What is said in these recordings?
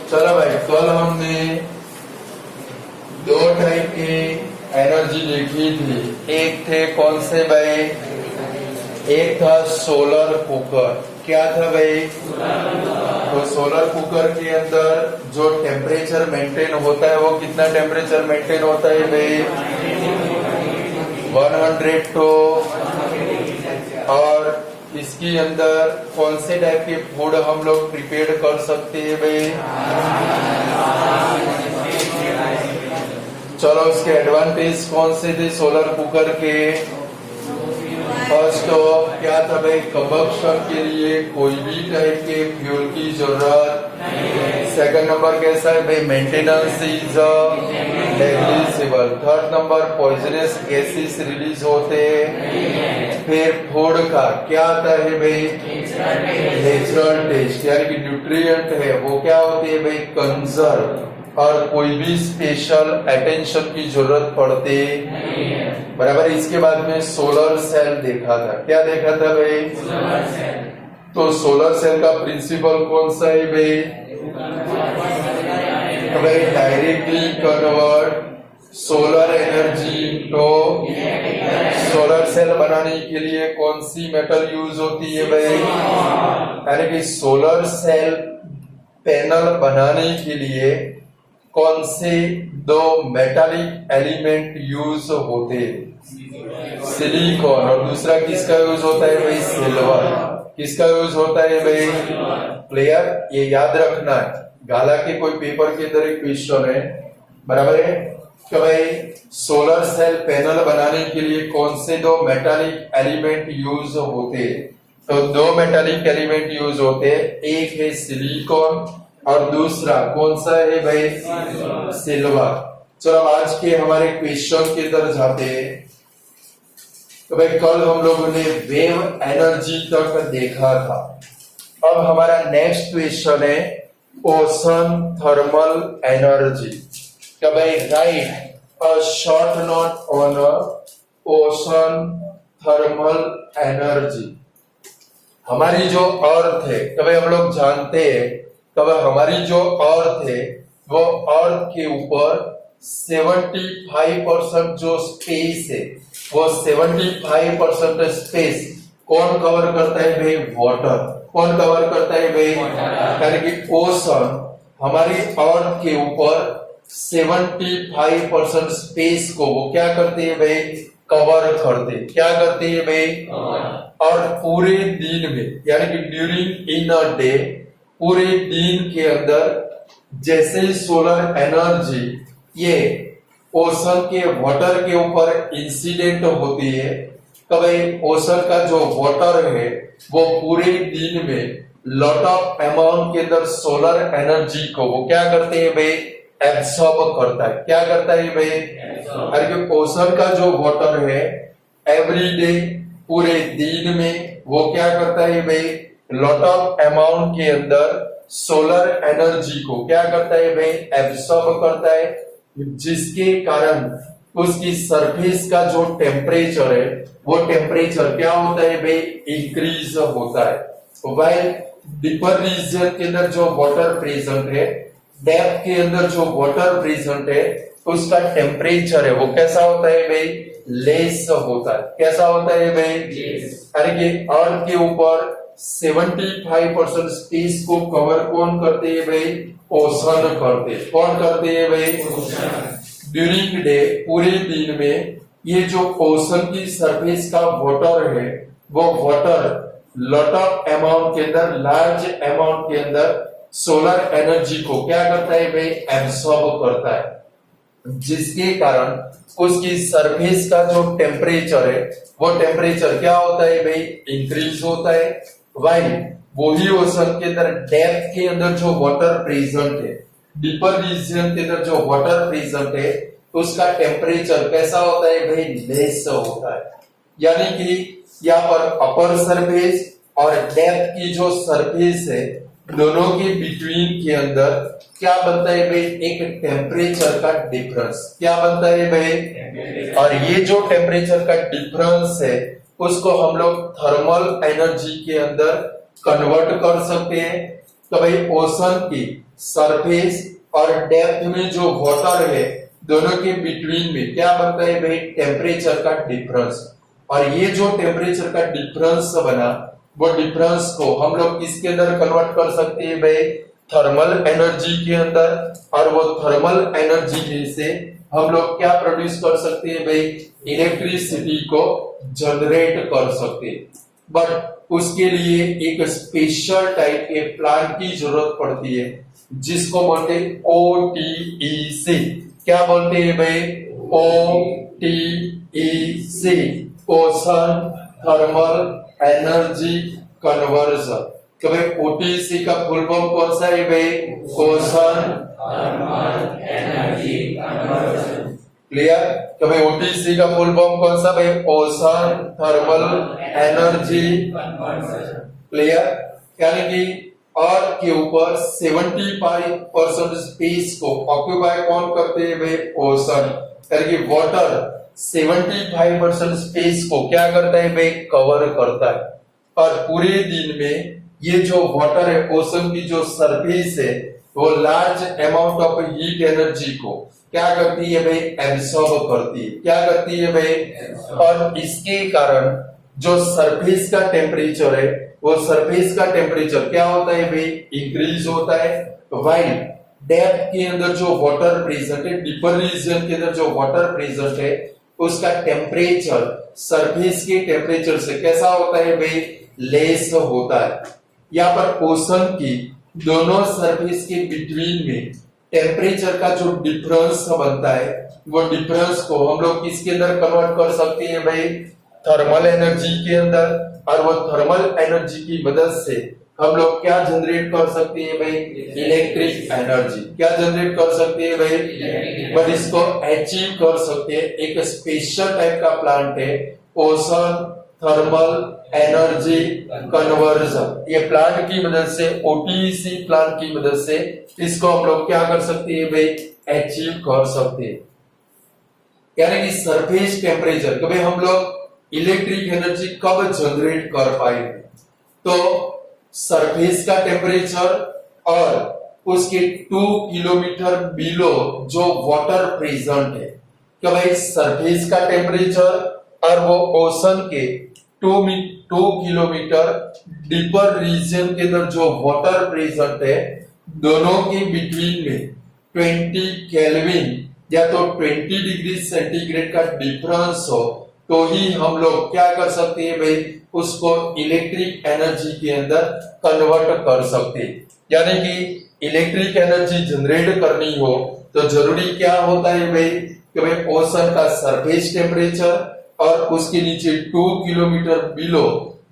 चलो भाई, कल हमने दो टाइप की एनर्जी देखी थी। एक थे कौन से भाई? एक था सोलर कुकर। क्या था भाई? तो सोलर कुकर के अंदर जो टेम्परेचर मेंटेन होता है वो कितना टेम्परेचर मेंटेन होता है भाई? 100 टू। और इसके अंदर कौन से टाइप के फूड हम लोग प्रिपेयर कर सकते हैं भाई? चलो, उसके एडवांटेज कौन से थे सोलर कुकर के? फर्स्ट तो क्या था भाई? कंबक्शन के लिए कोई भी टाइप के फ्यूल की जरूरत। सेकंड नंबर कैसा है भाई? Maintenance is negligible. Third number poisonous gases release होते। फिर फूड का क्या आता है भाई? नेचुरल टेस्ट, यानी कि न्यूट्रिएंट है वो क्या होती है भाई? कंजर्व। और कोई भी स्पेशल अटेंशन की जरूरत पड़ती बराबर। इसके बाद में सोलर सेल देखा था। क्या देखा था भाई? Solar cell. तो सोलर सेल का प्रिंसिपल कौन सा है भाई? डायरेक्टली कन्वर्ट सोलर एनर्जी तो सोलर सेल बनाने के लिए कौन सी मेटल यूज होती है भाई? यानी कि सोलर सेल पैनल बनाने के लिए कौन से दो मेटालिक एलिमेंट यूज होते? सिलिकॉन। और दूसरा किसका यूज होता है भाई? सिल्वर। किसका यूज होता है भाई? क्लियर? ये याद रखना है। गाला के कोई पेपर के अंदर एक क्वेश्चन है, बराबर है कि भाई सोलर सेल पैनल बनाने के लिए कौन से दो मेटालिक एलिमेंट यूज होते? तो दो मेटालिक एलिमेंट यूज होते। एक है सिलिकॉन और दूसरा कौन सा है भाई? सिल्वर। चलो, आज के हमारे क्वेश्चन के अंदर जाते हैं। तो भाई कल हम लोगों ने वेव एनर्जी तक देखा था। अब हमारा नेक्स्ट क्वेश्चन है ओशन थर्मल एनर्जी। तो भाई write a short note on ocean thermal energy. हमारी जो अर्थ है, तो भाई हम लोग जानते हैं तब हमारी जो अर्थ है वो अर्थ के ऊपर 75% जो स्पेस है वो 75% स्पेस कौन कवर करता है भाई? वाटर। कौन कवर करता है भाई? यानी कि ओशन हमारी अर्थ के ऊपर 75% स्पेस को वो क्या करते हैं भाई? कवर करते। क्या करते हैं भाई? और पूरे दिन में, यानी कि ड्यूरिंग इन अ डे, पूरे दिन के अंदर जैसे ही सोलर एनर्जी ये ओशन के वाटर के ऊपर इंसिडेंट होती है, तो भाई ओशन का जो वाटर है वो पूरे दिन में लॉट ऑफ अमाउंट के अंदर सोलर एनर्जी को वो क्या करते हैं भाई? एब्सॉर्ब करता है। क्या करता है भाई? अरे ओशन का जो वाटर है एवरी डे पूरे दिन में वो क्या करता है भाई? लॉट ऑफ अमाउंट के अंदर सोलर एनर्जी को क्या करता है भाई? एब्सॉर्ब करता है, जिसके कारण उसकी सरफेस का जो टेम्परेचर है वो टेम्परेचर क्या होता है भाई? इंक्रीज होता है। वाइल डीपर रीजन के अंदर जो वाटर प्रेजेंट है, डेप्थ के अंदर जो वाटर प्रेजेंट है, उसका टेम्परेचर है वो कैसा होता है भाई? लेस होता है। कैसा होता है भाई? अरे कि अर्थ के ऊपर 75% स्पेस को कवर कौन करते हैं भाई? ओशन करते। कौन करते हैं भाई? ड्यूरिंग डे, पूरे दिन में ये जो ओशन की सरफेस का वाटर है वो वाटर लॉट ऑफ अमाउंट के अंदर, लार्ज अमाउंट के अंदर सोलर एनर्जी को क्या करता है भाई? एब्सॉर्ब करता है, जिसके कारण उसकी सरफेस का जो टेम्परेचर है वो टेम्परेचर क्या होता है भाई? इंक्रीज होता है। वाइल वही ओशन के अंदर डेप्थ के अंदर जो वाटर प्रेजेंट है, डीपर रीजन के अंदर जो वाटर प्रेजेंट है, उसका टेम्परेचर कैसा होता है भाई? लेस होता है। यानी कि यहाँ पर अपर सरफेस और डेप्थ की जो सरफेस है दोनों के बिटवीन के अंदर क्या बनता है भाई? एक टेम्परेचर का डिफरेंस। क्या बनता है भाई? और ये जो टेम्परेचर का डिफरेंस है उसको हम लोग थर्मल एनर्जी के अंदर कन्वर्ट कर सकते हैं। तो भाई ओशन की सरफेस और डेप्थ में जो वाटर है दोनों के बिटवीन में क्या बनता है भाई, टेम्परेचर का डिफरेंस। और ये जो टेम्परेचर का डिफरेंस बना, वो डिफरेंस को हम लोग किसके अंदर कन्वर्ट कर सकते हैं भाई, थर्मल एनर्जी के अंदर। और वो थर्मल एनर्जी से हम लोग क्या प्रोड्यूस कर सकते हैं भाई, इलेक्ट्रिसिटी को जनरेट कर सकते हैं। बट उसके लिए एक स्पेशल टाइप के प्लांट की जरूरत पड़ती है, जिसको बोलते हैं ओटीईसी। क्या बोलते हैं भाई, ओटीईसी, ओशन थर्मल एनर्जी कन्वर्जन। तो भाई ओटीसी का फुल फॉर्म कौन सा है भाई, ocean thermal energy conversion. Clear. तो भाई ओटीसी का फुल फॉर्म कौन सा भाई, ocean thermal energy conversion. Clear. यानी कि अर्थ के ऊपर 75% स्पेस को ऑक्यूपाई कौन करते हैं भाई, ओशन। यानी कि वाटर 75% स्पेस को क्या करता है भाई, कवर करता है। और पूरे दिन में ये जो वाटर है, ओशन की जो सरफेस है, वो large amount of heat energy को क्या करती है भाई, एब्सॉर्ब करती है। क्या करती है भाई, और इसके कारण जो सरफेस का टेम्परेचर है, वो सरफेस का टेम्परेचर क्या होता है भाई, इंक्रीज होता है। वाइल डेप्थ के अंदर जो वाटर प्रेजेंट है, डीपर रीजन के अंदर जो वाटर प्रेजेंट है, उसका टेम्परेचर सरफेस के टेम्परेचर से कैसा होता है भाई, लेस होता है। यहाँ पर ओशन की दोनों सरफेस के बिटवीन में टेम्परेचर का जो डिफरेंस बनता है, वो डिफरेंस को हम लोग किसके अंदर कन्वर्ट कर सकते हैं भाई, थर्मल एनर्जी के अंदर। और वो थर्मल एनर्जी की मदद से हम लोग क्या जनरेट कर सकते हैं भाई, इलेक्ट्रिक एनर्जी। क्या जनरेट कर सकते हैं भाई, बट इसको अचीव कर सकते हैं एक स्पेशल टाइप का प्लांट है, ओशन थर्मल एनर्जी कन्वर्जन। ये प्लांट की मदद से, ओटीसी प्लांट की मदद से इसको हम लोग क्या कर सकते हैं भाई, अचीव कर सकते हैं। यानी कि सरफेस टेम्परेचर, कभी हम लोग इलेक्ट्रिक एनर्जी कब जनरेट कर पाएंगे, तो सरफेस का टेम्परेचर और उसके 2 किलोमीटर बिलो जो वाटर प्रेजेंट है, कि भाई सरफेस का टेम्परेचर और वो ओशन के 2 किलोमीटर डीपर रीजन के अंदर जो वाटर प्रेजेंट है, दोनों के बिटवीन में 20 केल्विन या तो 20 डिग्री सेंटीग्रेड का डिफरेंस हो, तो ही हम लोग क्या कर सकते हैं भाई, उसको इलेक्ट्रिक एनर्जी के अंदर कन्वर्ट कर सकते हैं। यानी कि इलेक्ट्रिक एनर्जी जनरेट करनी हो तो जरूरी क्या होता है भाई, कि भाई ओशन का सरफेस टेम्परेचर और उसके नीचे 2 किलोमीटर बिलो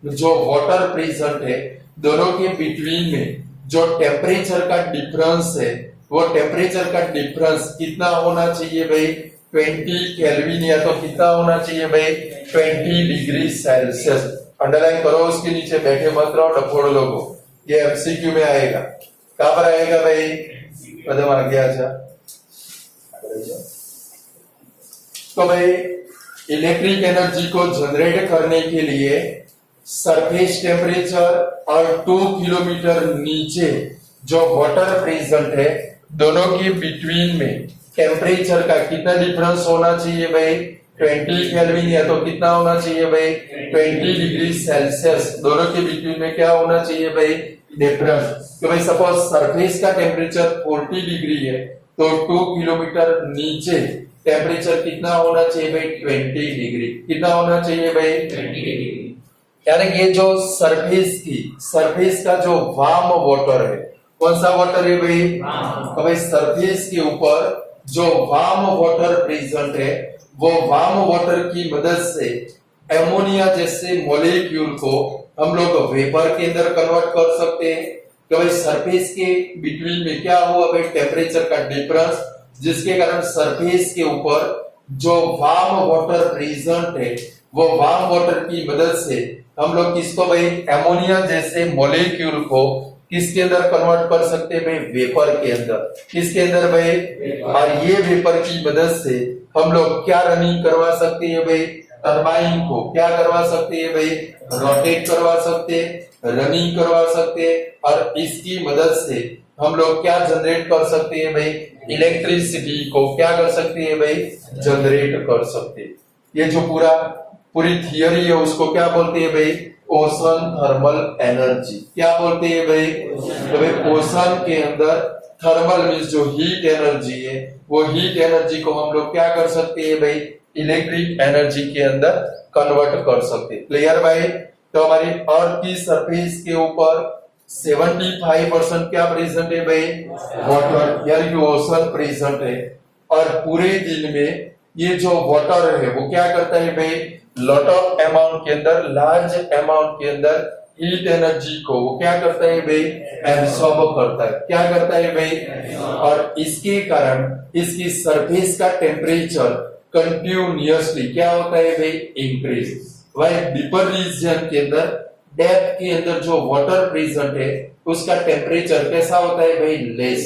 जो वाटर प्रेजेंट है, दोनों के बिटवीन में जो टेम्परेचर का डिफरेंस है, वो टेम्परेचर का डिफरेंस कितना होना चाहिए भाई, 20 केल्विन या तो कितना होना चाहिए भाई, 20 डिग्री सेल्सियस। अंडरलाइन करो, उसके नीचे बैठे मत रहो डफोड़ लोगो, ये एमसीक्यू में आएगा। कहां पर आएगा भाई, पता मार गया। अच्छा तो भाई इलेक्ट्रिक एनर्जी को जनरेट करने के लिए सरफेस टेम्परेचर और 2 किलोमीटर नीचे जो वाटर प्रेजेंट है, दोनों के बिटवीन में टेम्परेचर का कितना डिफरेंस होना चाहिए भाई, 20 केल्विन या तो कितना होना चाहिए भाई, 20 डिग्री सेल्सियस। दोनों के बिटवीन में क्या होना चाहिए भाई, डिफरेंस। तो भाई सपोज सरफेस का टेम्परेचर 40 डिग्री है, तो 2 किलोमीटर नीचे टेम्परेचर कितना होना चाहिए भाई, 20 डिग्री। कितना होना चाहिए भाई, 20 डिग्री। यानी कि जो सरफेस का जो वार्म वाटर है, कौन सा वाटर है भाई, तो भाई सरफेस के ऊपर जो वार्म वाटर प्रेजेंट है, वो वार्म वाटर की मदद से एमोनिया जैसे मॉलिक्यूल को हम लोग वेपर के अंदर कन्वर्ट कर सकते हैं। तो भाई सरफेस के बिटवीन में क्या हुआ भाई, टेम्परेचर का डिफरेंस, जिसके कारण सरफेस के ऊपर जो वार्म वाटर प्रेजेंट है, वो वार्म वाटर की मदद से हम लोग किसको भाई, एमोनिया जैसे मॉलिक्यूल को किसके अंदर कन्वर्ट कर सकते हैं भाई, वेपर के अंदर। किसके अंदर भाई, और ये वेपर की मदद से हम लोग क्या रनिंग करवा सकते हैं भाई, टरबाइन को क्या करवा सकते हैं भाई, रोटेट करवा सकते हैं। रनिंग करवा सकते हैं और इसकी मदद से हम लोग क्या जनरेट कर सकते हैं भाई, इलेक्ट्रिसिटी को क्या कर सकते हैं भाई, जनरेट कर सकते हैं। ये जो पूरी थियरी है उसको क्या बोलते हैं भाई, ओशन थर्मल एनर्जी। क्या बोलते हैं भाई, तो भाई ओशन के अंदर थर्मल मीन्स जो हीट एनर्जी है, वो हीट एनर्जी को हम लोग क्या कर सकते हैं भाई, इलेक्ट्रिक एनर्जी के अंदर कन्वर्ट कर सकते हैं। क्लियर भाई। तो हमारी अर्थ की सरफेस के ऊपर 75% क्या प्रेजेंट है भाई, वाटर यानी कि ओशन प्रेजेंट है। और पूरे दिन में ये जो वाटर है वो क्या करता है भाई, लॉट ऑफ अमाउंट के अंदर, लार्ज अमाउंट के अंदर हीट एनर्जी को वो क्या करता है भाई, एब्सॉर्ब करता है। क्या करता है भाई, और इसके कारण इसकी सरफेस का टेम्परेचर कंटिन्यूअसली क्या होता है भाई, इंक्रीज। वही डीपर रीजन के अंदर, डेप्थ के अंदर जो वाटर प्रेजेंट है उसका टेम्परेचर कैसा होता है भाई, लेस।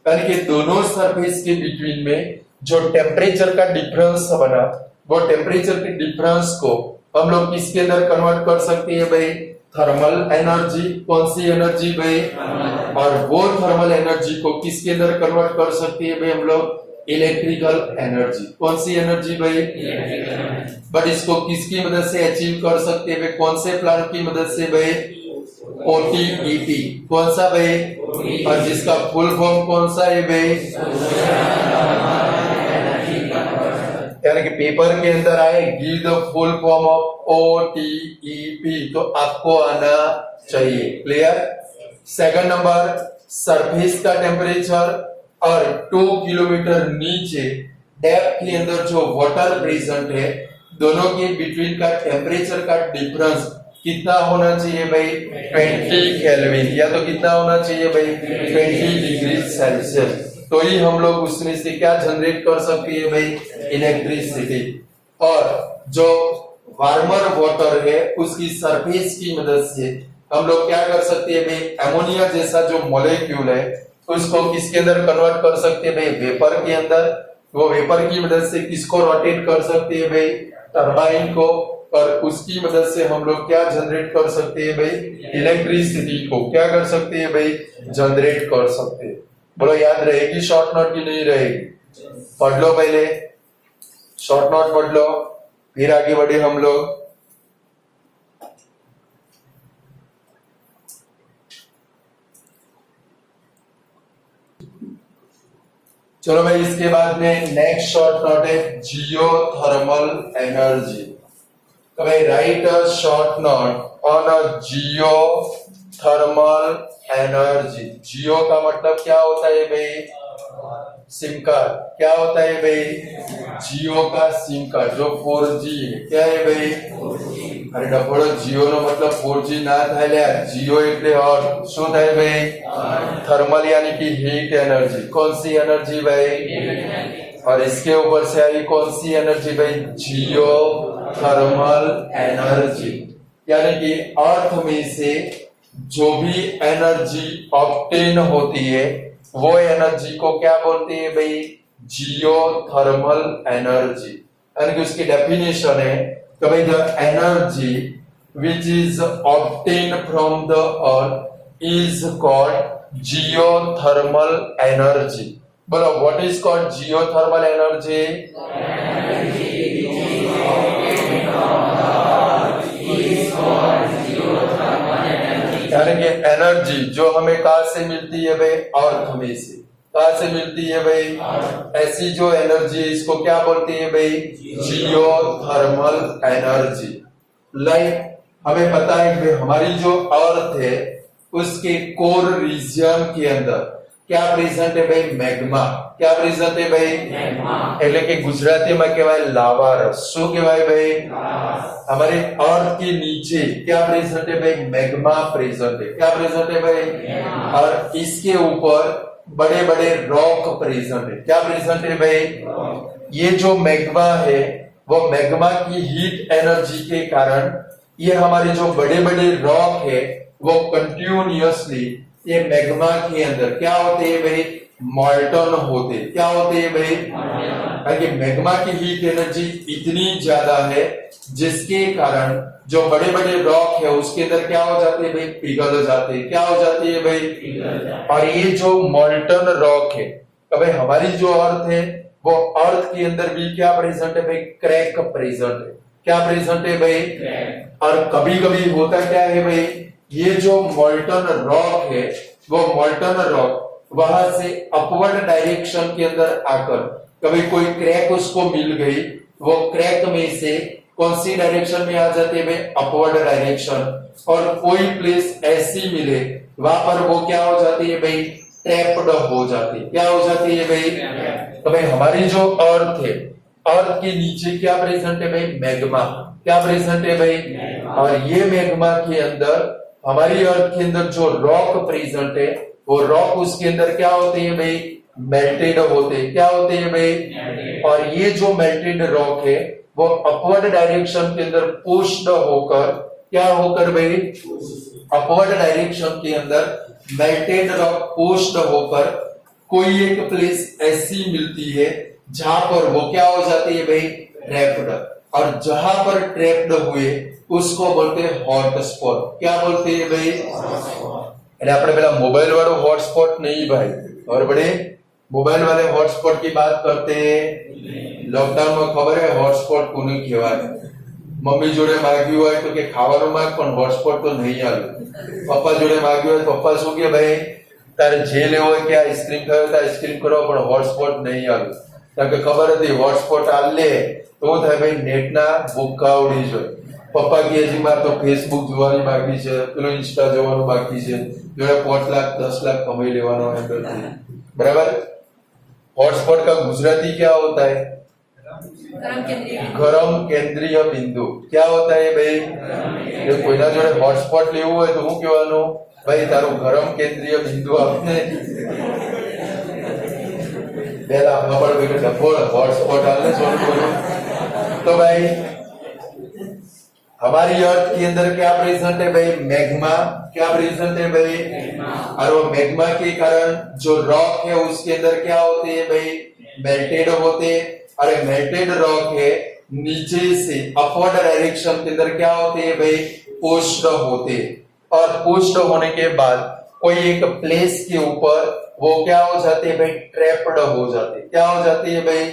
यानी कि दोनों सरफेस के बिटवीन में जो टेम्परेचर का डिफरेंस बना, वो टेम्परेचर के डिफरेंस को हम लोग किसके अंदर कन्वर्ट कर सकते हैं भाई, थर्मल एनर्जी। कौन सी एनर्जी भाई, और वो थर्मल एनर्जी को किसके अंदर कन्वर्ट कर सकते हैं भाई, हम लोग इलेक्ट्रिकल एनर्जी। कौन सी एनर्जी भाई, बट इसको किसकी मदद से अचीव कर सकते हैं भाई, कौन से प्लांट की मदद से भाई, ओटीईपी। कौन सा भाई, और जिसका फुल फॉर्म कौन सा है भाई, यानी कि पेपर के अंदर आए give the full form of OTEP, तो आपको आना चाहिए। क्लियर। सेकंड नंबर, सरफेस का टेम्परेचर और 2 किलोमीटर नीचे डेप्थ के अंदर जो वाटर प्रेजेंट है, दोनों के बिटवीन का टेम्परेचर का डिफरेंस कितना होना चाहिए भाई, 20 केल्विन, या तो कितना होना चाहिए भाई, 20 डिग्री सेल्सियस। तो ही हम लोग उसमें से क्या जनरेट कर सकते हैं भाई, इलेक्ट्रिसिटी। और जो वार्मर वाटर है उसकी सरफेस की मदद से हम लोग क्या कर सकते हैं भाई, अमोनिया जैसा जो मॉलिक्यूल है उसको किसके अंदर कन्वर्ट कर सकते हैं भाई, वेपर के अंदर। वो वेपर की मदद से किसको रोटेट कर सकते हैं भाई, टरबाइन को। और उसकी मदद से हम लोग क्या जनरेट कर सकते हैं भाई, इलेक्ट्रिसिटी को क्या कर सकते हैं भाई, जनरेट कर सकते हैं। बोलो याद रहेगी शॉर्ट नोट की नहीं रहेगी, पढ़ लो पहले, शॉर्ट नोट पढ़ लो, फिर आगे बढ़े हम लोग। चलो भाई, इसके बाद में नेक्स्ट शॉर्ट नोट है जियोथर्मल एनर्जी। तो भाई write a short note on a geothermal energy. Geo का मतलब क्या होता है भाई, सिम कार्ड। क्या होता है भाई, जियो का सिम कार्ड जो 4G है। क्या है भाई, अरे डबड़ो जियो नो मतलब 4G ना થાય લે, जियो એટલે और શું થાય भाई, थर्मल यानी कि हीट एनर्जी। कौन सी एनर्जी भाई, और इसके ऊपर से आई कौन सी एनर्जी भाई, जियो थर्मल एनर्जी। यानी कि अर्थ में से जो भी एनर्जी ऑब्टेन होती है वो एनर्जी को क्या बोलते हैं भाई, जियोथर्मल एनर्जी। यानी कि उसकी डेफिनेशन है कि भाई the energy which is obtain from the earth is called geothermal energy. बोलो what is called geothermal energy, यानी कि एनर्जी जो हमें कहां से मिलती है भाई, अर्थ में से। कहां से मिलती है भाई, ऐसी जो एनर्जी इसको क्या बोलते हैं भाई, जियोथर्मल एनर्जी। लाइक हमें पता है कि हमारी जो अर्थ है उसके कोर रीजन के अंदर क्या प्रेजेंट है भाई, मैग्मा। क्या प्रेजेंट है भाई, એટલે કે ગુજરાતીમાં કહેવાય લાવા રસ। શું કહેવાય ભાઈ, हमारे अर्थ के नीचे क्या प्रेजेंट है भाई, मैग्मा प्रेजेंट है। क्या प्रेजेंट है भाई, और इसके ऊपर बड़े बड़े रॉक प्रेजेंट है। क्या प्रेजेंट है भाई, ये जो मैग्मा है वो मैग्मा की हीट एनर्जी के कारण ये हमारे जो बड़े बड़े रॉक है वो कंटिन्यूअसली ये मैग्मा के अंदर क्या होते हैं भाई, मॉल्टन होते। क्या होते हैं भाई, क्योंकि मैग्मा की हीट एनर्जी इतनी ज्यादा है जिसके कारण जो बड़े बड़े रॉक है उसके अंदर क्या हो जाते हैं भाई, पिघल जाते हैं। क्या हो जाती है भाई, और ये जो मोल्टन रॉक है, तो भाई हमारी जो अर्थ है वो अर्थ के अंदर भी क्या प्रेजेंट है भाई, क्रैक प्रेजेंट है। क्या प्रेजेंट है भाई, और कभी कभी होता क्या है भाई, ये जो मोल्टन रॉक है वो मोल्टन रॉक वहां से अपवर्ड डायरेक्शन के अंदर आकर कभी कोई क्रैक उसको मिल गई, वो क्रैक में से कौन सी डायरेक्शन में आ जाती है भाई, अपवर्ड डायरेक्शन। और कोई प्लेस ऐसी मिले वहां पर वो क्या हो जाती है भाई, ट्रैप्ड हो जाती है। क्या हो जाती है भाई, तो भाई हमारी जो अर्थ है, अर्थ के नीचे क्या प्रेजेंट है भाई, मैग्मा। क्या प्रेजेंट है भाई, और ये मैग्मा के अंदर हमारी अर्थ के अंदर जो रॉक प्रेजेंट है, वो रॉक उसके अंदर क्या होते हैं भाई, मेल्टेड होते हैं। क्या होते हैं भाई, और ये जो मेल्टेड रॉक है वो अपवर्ड डायरेक्शन के अंदर पुश्ड होकर क्या होकर भाई, अपवर्ड डायरेक्शन के अंदर मेल्टेड रॉक पुश्ड होकर कोई एक प्लेस ऐसी मिलती है जहां पर वो क्या हो जाती है भाई, ट्रैप्ड। और जहां पर ट्रैप्ड हुए उसको बोलते हैं हॉट स्पॉट। क्या बोलते हैं भाई, अरे अपने पहला मोबाइल वालों हॉटस्पॉट नहीं भाई, और बड़े मोबाइल वाले हॉटस्पॉट की बात करते हैं। लॉकडाउन में खबर है हॉटस्पॉट कोने કહેવાય, મમ્મી જોડે માંગ્યું હોય તો કે ખાવાનું માંગ પણ હોટસ્પોટ તો નહીં આવે। પપ્પા જોડે માંગ્યું હોય પપ્પા શું કે ભાઈ તારે જે લેવો હોય કે આઈસ્ક્રીમ ખાવ તો આઈસ્ક્રીમ કરો પણ હોટસ્પોટ નહીં આવે, કારણ કે ખબર હતી હોટસ્પોટ આ લે તો થાય ભાઈ નેટના ભૂખા ઉડી જાય। પપ્પા કે હજી મારે તો ફેસબુક જોવાની બાકી છે, પેલો ઇન્સ્ટા જોવાનું બાકી છે, જોડે 5 લાખ 10 લાખ કમાઈ લેવાનો એમ કરતી, બરાબર। हॉटस्पॉट का गुजराती क्या होता है, गरम केंद्रीय बिंदु। क्या होता है भाई, ये कोईना जोड़े हॉटस्पॉट लेवू होय तो हूं कहेवानुं भाई तारो गरम केंद्रीय बिंदु आपने बेला खबर बेटे डबल हॉटस्पॉट आले छोड़। तो भाई हमारी अर्थ के अंदर क्या प्रेजेंट है भाई, मैग्मा। क्या प्रेजेंट है भाई, और वो मैग्मा के कारण जो रॉक है उसके अंदर क्या होते हैं भाई, मेल्टेड होते हैं। और मेल्टेड रॉक है नीचे से अपवर्ड डायरेक्शन के अंदर क्या होते हैं भाई, पुश्ड होते हैं। और पुश्ड होने के बाद कोई एक प्लेस के ऊपर वो क्या हो जाते हैं भाई, ट्रैप्ड हो जाते हैं। क्या हो जाती है भाई,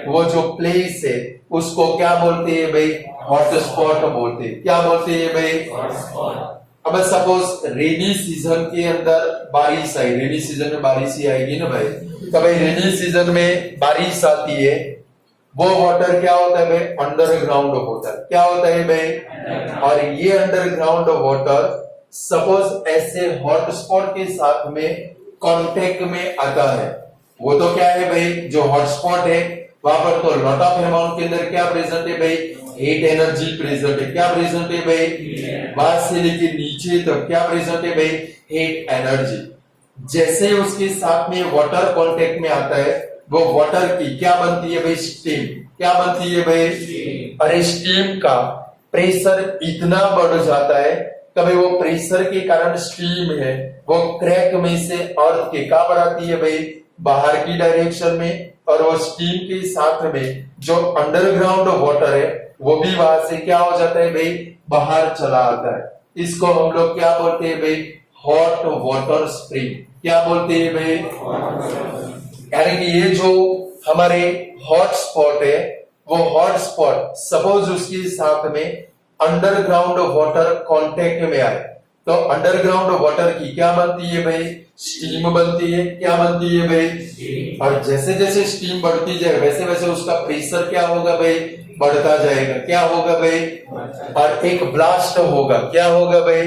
वो जो प्लेस है उसको क्या बोलते हैं भाई, हॉटस्पॉट बोलते हैं। क्या बोलते हैं भाई, अब सपोज रेनी सीजन के अंदर बारिश आई, रेनी सीजन में बारिश ही आएगी ना भाई, तो भाई रेनी सीजन में बारिश आती है, वो वाटर क्या होता है भाई, अंडरग्राउंड होता है। क्या होता है भाई, और ये अंडरग्राउंड वाटर सपोज ऐसे हॉटस्पॉट के साथ में कांटेक्ट में आता है, वो तो क्या है भाई, जो हॉटस्पॉट है वहां पर तो लॉट ऑफ अमाउंट के अंदर क्या प्रेजेंट है भाई, हीट एनर्जी प्रेजेंट है। क्या प्रेजेंट है भाई, वहां से लेके नीचे तक क्या प्रेजेंट है भाई, हीट एनर्जी। जैसे उसके साथ में वाटर कांटेक्ट में आता है, वो वाटर की क्या बनती है भाई, स्टीम। क्या बनती है भाई, अरे स्टीम का प्रेशर इतना बढ़ जाता है कभी वो प्रेशर के कारण स्टीम है वो क्रैक में से अर्थ के क्या बढ़ाती है भाई, बाहर की डायरेक्शन में, और वो स्टीम के साथ में जो अंडरग्राउंड वाटर है वो भी वहां से क्या हो जाता है भाई, बाहर चला आता है। इसको हम लोग क्या बोलते हैं भाई, हॉट वाटर स्प्रिंग। क्या बोलते हैं भाई, यानी कि ये जो हमारे हॉट स्पॉट है वो हॉट स्पॉट सपोज उसके साथ में अंडरग्राउंड वाटर कांटेक्ट में आए तो अंडरग्राउंड वाटर की क्या बनती है भाई, स्टीम बनती है। क्या बनती है भाई, और जैसे जैसे स्टीम बढ़ती जाए वैसे वैसे उसका प्रेशर क्या होगा भाई, बढ़ता जाएगा। क्या होगा भाई, और एक ब्लास्ट होगा। क्या होगा भाई,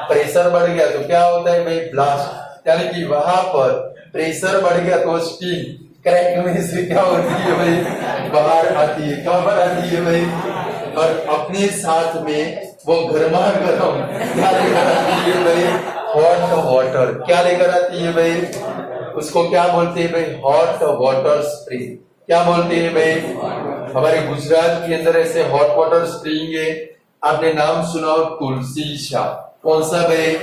प्रेशर बढ़ गया तो क्या होता है भाई, ब्लास्ट। यानी कि वहां पर प्रेशर बढ़ गया तो स्टीम क्रैक में से क्या होती है भाई, बाहर आती है। कहां पर आती है भाई, और अपने साथ में वो गर्मा गर्म क्या लेकर आती है भाई, हॉट वाटर। क्या लेकर आती है भाई, उसको क्या बोलते हैं भाई, हॉट वाटर स्प्रिंग। क्या बोलते हैं भाई, हमारे गुजरात के अंदर ऐसे हॉट वाटर स्प्रिंग है। आपने नाम सुना हो तुलसी शाह, कौन सा भाई,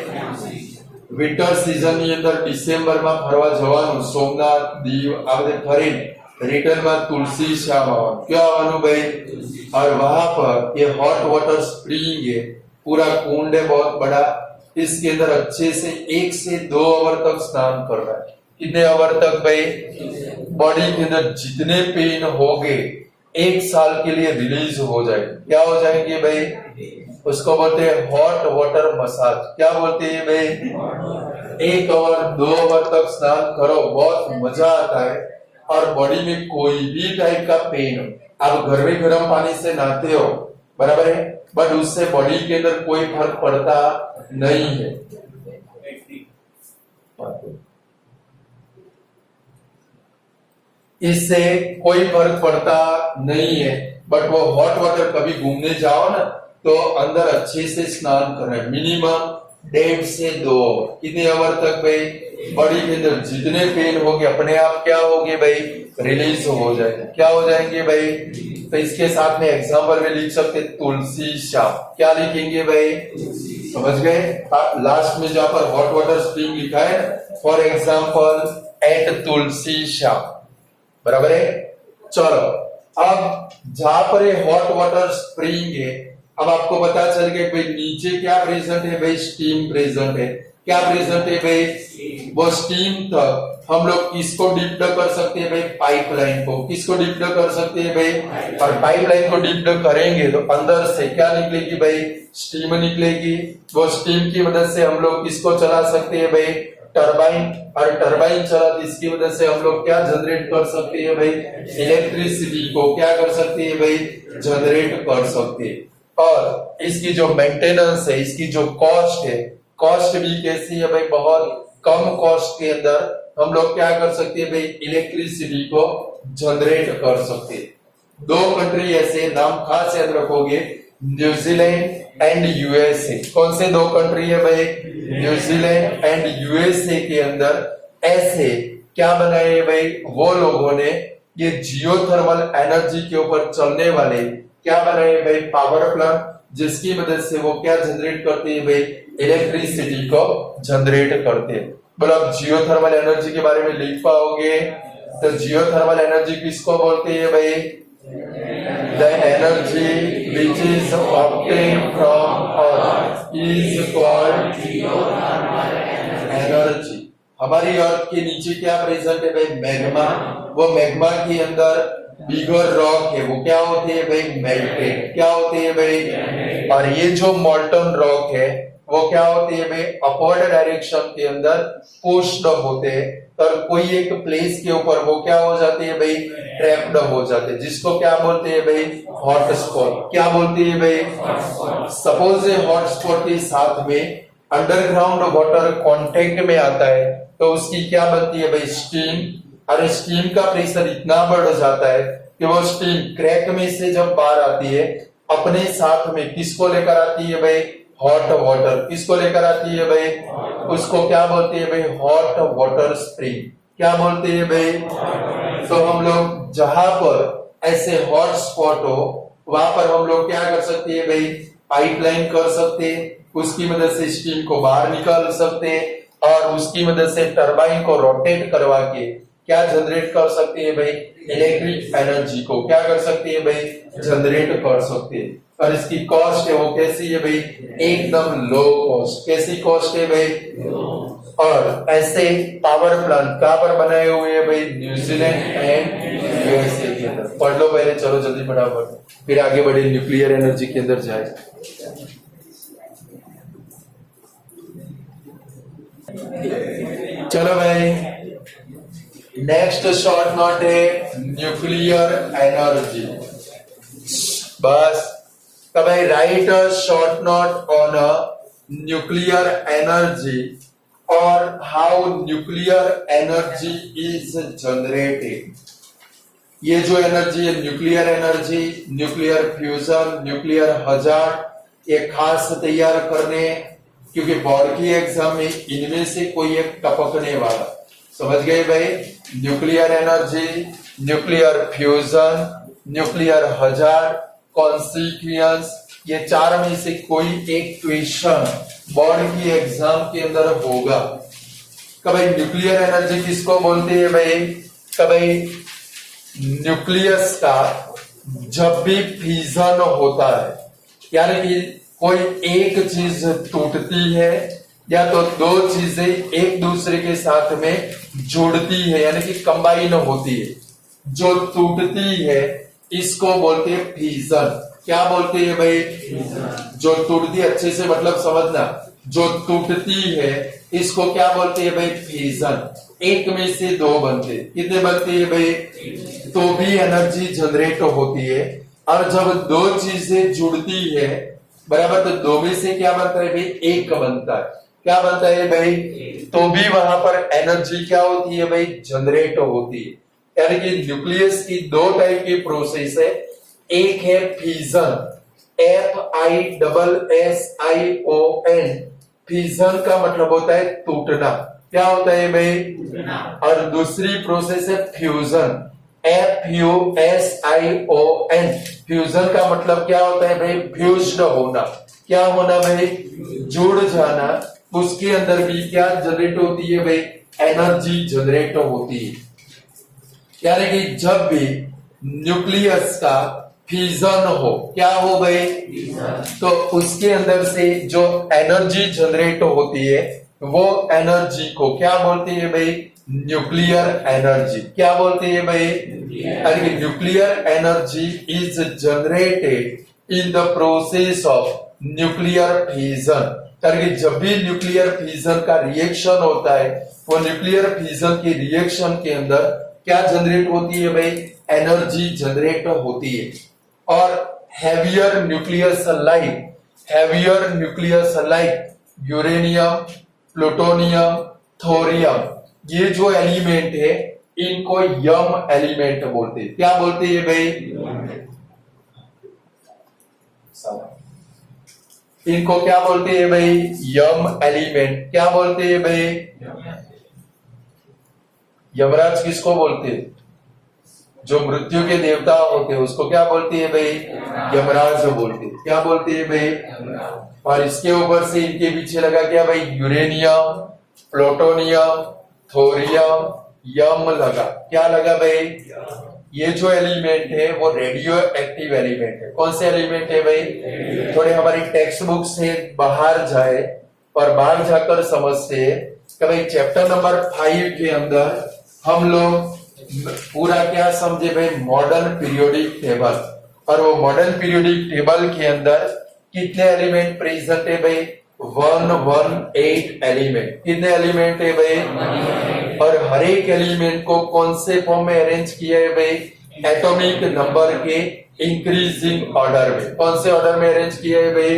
विंटर सीजन ની અંદર ડિસેમ્બર માં ફરવા જવાનું, સોમનાથ દીવ આ બધે ફરીને રિટર્ન માં તુલસી શાહ આવવાનું। ક્યાં આવવાનું ભાઈ, और वहां पर ये हॉट वाटर स्प्रिंग है, पूरा कुंड है बहुत बड़ा, इसके अंदर अच्छे से 1 से 2 आवर तक स्नान कर रहा है। कितने आवर तक भाई? बॉडी के अंदर जितने पेन होंगे 1 साल के लिए रिलीज हो जाएंगे। क्या हो जाएंगे भाई? उसको बोलते हैं हॉट वाटर मसाज। क्या बोलते हैं भाई? 1 आवर 2 आवर तक स्नान करो, बहुत मजा आता है। और बॉडी में कोई भी टाइप का पेन हो, आप घर में गर्म पानी से नहाते हो, बराबर है, बट उससे बॉडी के अंदर कोई फर्क पड़ता नहीं है। इससे कोई फर्क पड़ता नहीं है, बट वो हॉट वाटर कभी घूमने जाओ ना तो अंदर अच्छे से स्नान करना है, मिनिमम 1.5 से 2 आवर। कितने आवर तक भाई? बॉडी के अंदर जितने पेन होंगे अपने आप क्या होंगे भाई? रिलीज हो जाएंगे। क्या हो जाएंगे भाई? तो इसके साथ में एग्जाम्पल में लिख सकते तुलसी शाम। क्या लिखेंगे भाई? समझ गए? लास्ट में जहां पर हॉट वाटर स्प्रिंग लिखा है, फॉर एग्जाम्पल एट तुलसी शाम, बराबर है। चलो अब जहां पर हॉट वाटर स्प्रिंग है, अब आपको पता चल गया भाई नीचे क्या प्रेजेंट है भाई? स्टीम प्रेजेंट है। क्या प्रेजेंट है भाई? वो स्टीम तक हम लोग किसको डिप्ट कर सकते हैं भाई? पाइपलाइन को। किसको डिप्ट कर सकते हैं भाई? और पाइपलाइन को डिप्ट करेंगे तो अंदर से क्या निकलेगी भाई? स्टीम निकलेगी। वो स्टीम की मदद से हम लोग किसको चला सकते हैं भाई? टरबाइन। और टरबाइन चला तो इसकी वजह से हम लोग क्या जनरेट कर सकते हैं भाई? इलेक्ट्रिसिटी को क्या कर सकते हैं भाई? जनरेट कर सकते हैं। और इसकी जो मेंटेनेंस है, इसकी जो कॉस्ट है, कॉस्ट भी कैसी है भाई? बहुत कम कॉस्ट के अंदर हम लोग क्या कर सकते हैं भाई? इलेक्ट्रिसिटी को जनरेट कर सकते हैं। 2 कंट्री ऐसे नाम खास याद रखोगे, न्यूजीलैंड एंड यूएसए। कौन से 2 कंट्री है भाई? न्यूजीलैंड एंड यूएसए के अंदर ऐसे क्या बनाए है भाई? वो लोगों ने ये जियोथर्मल एनर्जी के ऊपर चलने वाले क्या बनाए भाई? पावर प्लांट, जिसकी मदद से वो क्या जनरेट करते हैं भाई? इलेक्ट्रिसिटी को जनरेट करते हैं। बोलो आप जियोथर्मल एनर्जी के बारे में लिख पाओगे तो जियोथर्मल एनर्जी किसको बोलते हैं भाई? The energy which is obtained from earth is called geothermal energy. हमारी अर्थ के नीचे क्या प्रेजेंट है भाई? मैग्मा। वो मैग्मा के अंदर बिगर रॉक है, वो क्या होते हैं भाई? मेल्टेड। क्या होते हैं भाई? और ये जो मॉल्टन रॉक है वो क्या होते हैं भाई? अपवर्ड डायरेक्शन के अंदर पुश्ड होते हैं, और कोई एक प्लेस के ऊपर वो क्या हो जाते हैं भाई? ट्रैप्ड हो जाते हैं, जिसको क्या बोलते हैं भाई? Hot spot. क्या बोलते हैं भाई? सपोज हॉट स्पॉट के साथ में अंडरग्राउंड वाटर कांटेक्ट में आता है तो उसकी क्या बनती है भाई? स्टीम। और स्टीम का प्रेशर इतना बढ़ जाता है कि वो स्टीम क्रैक में से जब बाहर आती है अपने साथ में किसको लेकर आती है भाई? Hot water. किसको लेकर आती है भाई? उसको क्या बोलते हैं भाई? Hot water spring. क्या बोलते हैं भाई? तो हम लोग जहां पर ऐसे हॉट स्पॉट हो वहां पर हम लोग क्या कर सकते हैं भाई? पाइपलाइन कर सकते हैं, उसकी मदद से स्टीम को बाहर निकाल सकते हैं और उसकी मदद से टरबाइन को रोटेट करवा के क्या जनरेट कर सकते हैं भाई? इलेक्ट्रिक एनर्जी को क्या कर सकते हैं भाई? जनरेट कर सकते हैं। और इसकी कॉस्ट है वो कैसी है भाई? एकदम लो कॉस्ट। कैसी कॉस्ट है भाई? और ऐसे पावर प्लांट कहां पर बनाए हुए हैं भाई? न्यूजीलैंड एंड यूएसए के अंदर। पढ़ लो पहले, चलो जल्दी फटाफट, फिर आगे बढ़े न्यूक्लियर एनर्जी के अंदर जाए। चलो भाई, नेक्स्ट शॉर्ट नोट है न्यूक्लियर एनर्जी। बस तो भाई write a short note on nuclear energy और how nuclear energy is generated. ये जो एनर्जी है nuclear energy, nuclear fusion, nuclear hazard, ये खास तैयार करने, क्योंकि बोर्ड की एग्जाम में इनमें से कोई एक टपकने वाला। समझ गए भाई? Nuclear energy, nuclear fusion, nuclear hazard, consequence, ये 4 में से कोई एक क्वेश्चन बोर्ड की एग्जाम के अंदर होगा। कभी न्यूक्लियर एनर्जी किसको बोलते हैं भाई? कभी न्यूक्लियस का जब भी फिजन होता है, यानी कि कोई एक चीज टूटती है या तो दो चीजें एक दूसरे के साथ में जुड़ती है, यानी कि कंबाइन होती है, जो टूटती है इसको बोलते हैं फिजन। क्या बोलते हैं भाई? जो टूटती है, अच्छे से मतलब समझना, जो टूटती है इसको क्या बोलते हैं भाई? फिजन। एक में से दो बनते, कितने बनते हैं भाई? तो भी एनर्जी जनरेट होती है। और जब दो चीजें जुड़ती है बराबर, तो दो में से क्या बनता है भाई? एक बनता है। क्या बनता है भाई? तो भी वहां पर एनर्जी क्या होती है भाई? जनरेट होती है। यानी कि न्यूक्लियस की दो टाइप की प्रोसेस है। एक है फिजन, FISSION। फिजन का मतलब होता है टूटना। क्या होता है भाई? और दूसरी प्रोसेस है फ्यूजन, FUSION। फ्यूजन का मतलब क्या होता है भाई? फ्यूज्ड होना। क्या होना भाई? जुड़ जाना। उसके अंदर भी क्या जनरेट होती है भाई? एनर्जी जनरेट होती है। यानी कि जब भी न्यूक्लियस का फिजन हो, क्या हो भाई? तो उसके अंदर से जो एनर्जी जनरेट होती है वो एनर्जी को क्या बोलते हैं भाई? Nuclear energy. क्या बोलते हैं भाई? Nuclear energy is generated in the process of nuclear fission. करके जब भी न्यूक्लियर फिजन का रिएक्शन होता है, वो न्यूक्लियर फिजन के रिएक्शन के अंदर क्या जनरेट होती है भाई? एनर्जी जनरेट होती है। और heavier nucleus like uranium, plutonium, thorium, ये जो एलिमेंट है इनको यम एलिमेंट बोलते हैं। क्या बोलते हैं भाई? इनको क्या बोलते हैं भाई? यम एलिमेंट। क्या बोलते हैं भाई? यमराज किसको बोलते हैं? जो मृत्यु के देवता होते हैं उसको क्या बोलते हैं भाई? यमराज बोलते हैं। क्या बोलते हैं भाई? और इसके ऊपर से इनके पीछे लगा क्या भाई? यूरेनियम, प्लूटोनियम, थोरियम, यम लगा। क्या लगा भाई? ये जो एलिमेंट है वो रेडियो एक्टिव एलिमेंट है। कौन से एलिमेंट है भाई? थोड़े हमारी टेक्स्ट बुक से बाहर जाए और बाहर जाकर समझते हैं कि भाई चैप्टर नंबर 5 के अंदर हम लोग पूरा क्या समझे भाई? Modern periodic table. और वो मॉडर्न पीरियोडिक टेबल के अंदर कितने एलिमेंट प्रेजेंट है भाई? 118 एलिमेंट। कितने एलिमेंट है भाई? और हर एक एलिमेंट को कौन से फॉर्म में अरेंज किया है भाई? एटॉमिक नंबर के इंक्रीजिंग ऑर्डर में। कौन से ऑर्डर में अरेंज किया है भाई?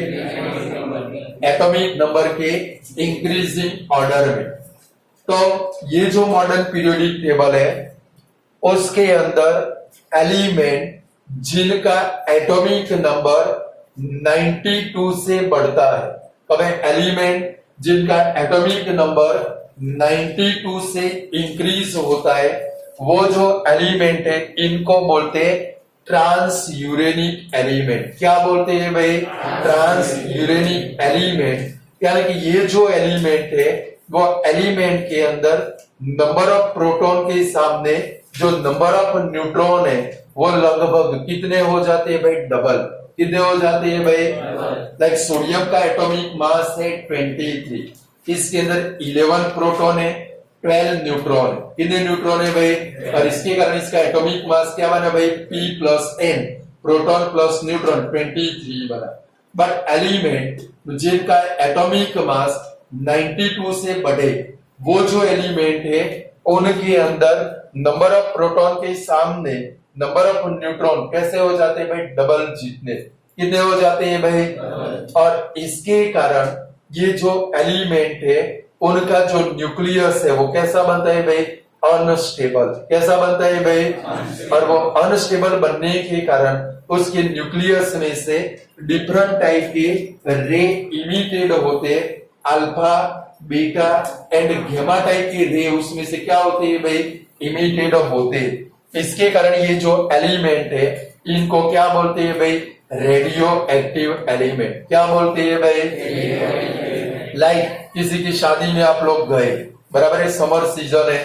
एटॉमिक नंबर के इंक्रीजिंग ऑर्डर में। तो ये जो मॉडर्न पीरियोडिक टेबल है उसके अंदर एलिमेंट जिनका एटॉमिक नंबर 92 से बढ़ता है, तब एलिमेंट जिनका एटॉमिक नंबर 92 से इंक्रीज होता है, वो जो एलिमेंट है इनको बोलते हैं ट्रांस यूरेनिक एलिमेंट। क्या बोलते हैं भाई? Transuranic element. यानी कि ये जो एलिमेंट है वो एलिमेंट के अंदर नंबर ऑफ प्रोटॉन के सामने जो नंबर ऑफ न्यूट्रॉन है वो लगभग कितने हो जाते हैं भाई? डबल। कितने हो जाते हैं भाई? लाइक सोडियम का एटॉमिक मास है 23, इसके अंदर 11 प्रोटॉन है, 12 न्यूट्रॉन। कितने न्यूट्रॉन है भाई? और इसके कारण इसका एटॉमिक मास क्या बना भाई? P+N, प्रोटॉन प्लस न्यूट्रॉन 23 बना। बट एलिमेंट जिनका एटॉमिक मास 92 से बढ़े, वो जो एलिमेंट है उनके अंदर नंबर ऑफ प्रोटॉन के सामने नंबर ऑफ न्यूट्रॉन कैसे हो जाते हैं भाई? डबल जितने। कितने हो जाते हैं भाई? और इसके कारण ये जो एलिमेंट है उनका जो न्यूक्लियस है वो कैसा बनता है भाई? अनस्टेबल। कैसा बनता है भाई? और वो अनस्टेबल बनने के कारण उसके न्यूक्लियस में से डिफरेंट टाइप के रे इमिटेड होते, alpha, beta and gamma type के रे उसमें से क्या होते हैं भाई? इमिटेड होते। इसके कारण ये जो एलिमेंट है इनको क्या बोलते हैं भाई? Radio active element. क्या बोलते हैं भाई? लाइक किसी की शादी में आप लोग गए, बराबर है, समर सीजन है,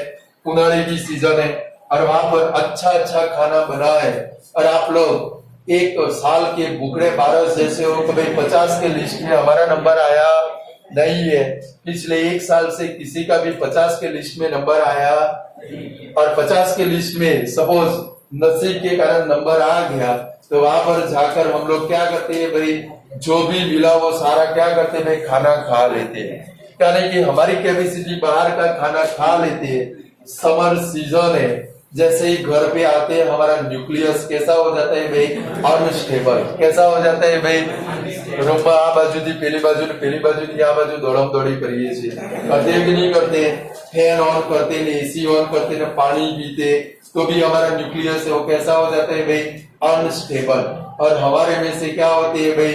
उन्हाळे की सीजन है, और वहां पर अच्छा अच्छा खाना बना है और आप लोग एक साल के भूखड़े 12 जैसे हो, कभी 50 के लिस्ट में हमारा नंबर आया नहीं है, पिछले एक साल से किसी का भी 50 के लिस्ट में नंबर आया और 50 के लिस्ट में सपोज नसीब के कारण नंबर आ गया, तो वहां पर जाकर हम लोग क्या करते हैं भाई, जो भी मिला वो सारा क्या करते हैं भाई, खाना खा लेते हैं। यानी कि हमारी कैपेसिटी बाहर का खाना खा लेते हैं। समर सीजन है, जैसे ही घर पे आते हैं हमारा न्यूक्लियस कैसा हो जाता है भाई, अनस्टेबल। कैसा हो जाता है भाई, रूमમાં આ બાજુથી પેલી બાજુથી આ બાજુ દોડમ દોડી કરીએ છીએ, करते कि नहीं करते, फैन ऑन करते ने, एसी ऑन करते ने, पानी पीते, तो भी हमारा न्यूक्लियस है वो कैसा हो जाता है भाई, अनस्टेबल। और हमारे में से क्या होती है भाई,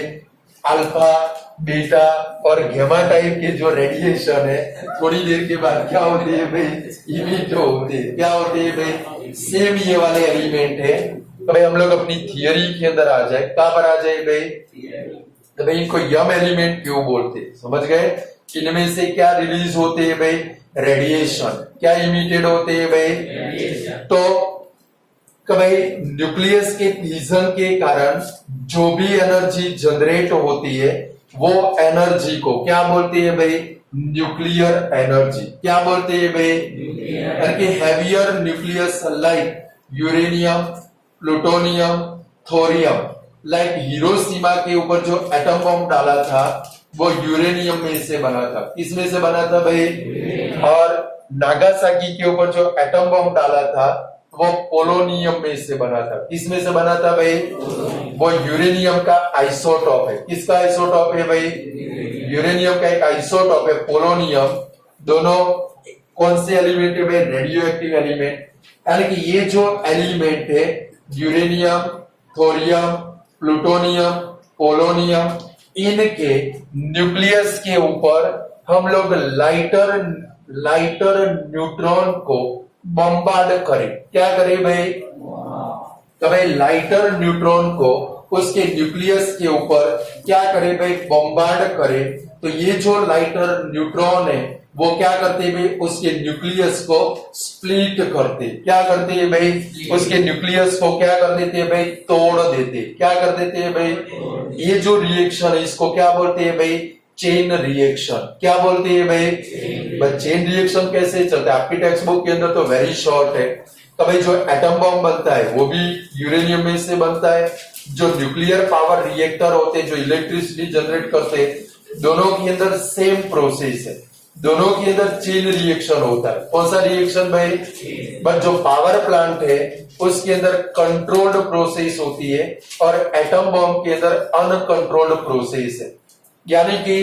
अल्फा बीटा और गेमा टाइप के जो रेडिएशन है, थोड़ी देर के बाद क्या होती है भाई, इमिट होती है। क्या होती है भाई, सेम ये वाले एलिमेंट है। तो भाई हम लोग अपनी थियरी के अंदर आ जाए, कहां पर आ जाए भाई, तो भाई इनको यम एलिमेंट क्यों बोलते, समझ गए। इनमें से क्या रिलीज होते हैं भाई, रेडिएशन। क्या इमिटेड होते हैं भाई, तो भाई न्यूक्लियस के फिजन के कारण जो भी एनर्जी जनरेट होती है वो एनर्जी को क्या बोलते हैं भाई, न्यूक्लियर एनर्जी। क्या बोलते हैं भाई, heavier nucleus like uranium, plutonium, thorium. Like Hiroshima के ऊपर जो एटम बम डाला था वो यूरेनियम में से बना था। किसमें से बना था भाई, और नागासाकी के ऊपर जो एटम बम डाला था वो पोलोनियम में से बना था। किसमें से बना था भाई, वो यूरेनियम का आइसोटॉप है। किसका आइसोटॉप है भाई, यूरेनियम का एक आइसोटॉप है पोलोनियम। दोनों कौन से एलिमेंट है भाई, रेडियो एक्टिव एलिमेंट। यानी कि ये जो एलिमेंट है यूरेनियम, थोरियम, प्लूटोनियम, पोलोनियम, इनके न्यूक्लियस के ऊपर हम लोग लाइटर न्यूट्रॉन को बम्बार्ड करें। क्या करें भाई, तो भाई लाइटर न्यूट्रॉन को उसके न्यूक्लियस के ऊपर क्या करें भाई, बम्बार्ड करें। तो ये जो लाइटर न्यूट्रॉन है वो क्या करते हैं भाई, उसके न्यूक्लियस को स्प्लिट करते। क्या करते हैं भाई, उसके न्यूक्लियस को क्या कर देते हैं भाई, तोड़ देते। क्या कर देते हैं भाई, ये जो रिएक्शन है इसको क्या बोलते हैं भाई, चेन रिएक्शन। क्या बोलते हैं भाई, चेन रिएक्शन कैसे चलता है आपकी टेक्स्ट बुक के अंदर तो वेरी शॉर्ट है। तो भाई जो एटम बम बनता है वो भी यूरेनियम में से बनता है। जो न्यूक्लियर पावर रिएक्टर होते हैं जो इलेक्ट्रिसिटी जनरेट करते हैं, दोनों के अंदर सेम प्रोसेस है, दोनों के अंदर चेन रिएक्शन होता है। कौन सा रिएक्शन भाई, बट जो पावर प्लांट है उसके अंदर कंट्रोल्ड प्रोसेस होती है और एटम बम के अंदर अनकंट्रोल्ड प्रोसेस है। यानी कि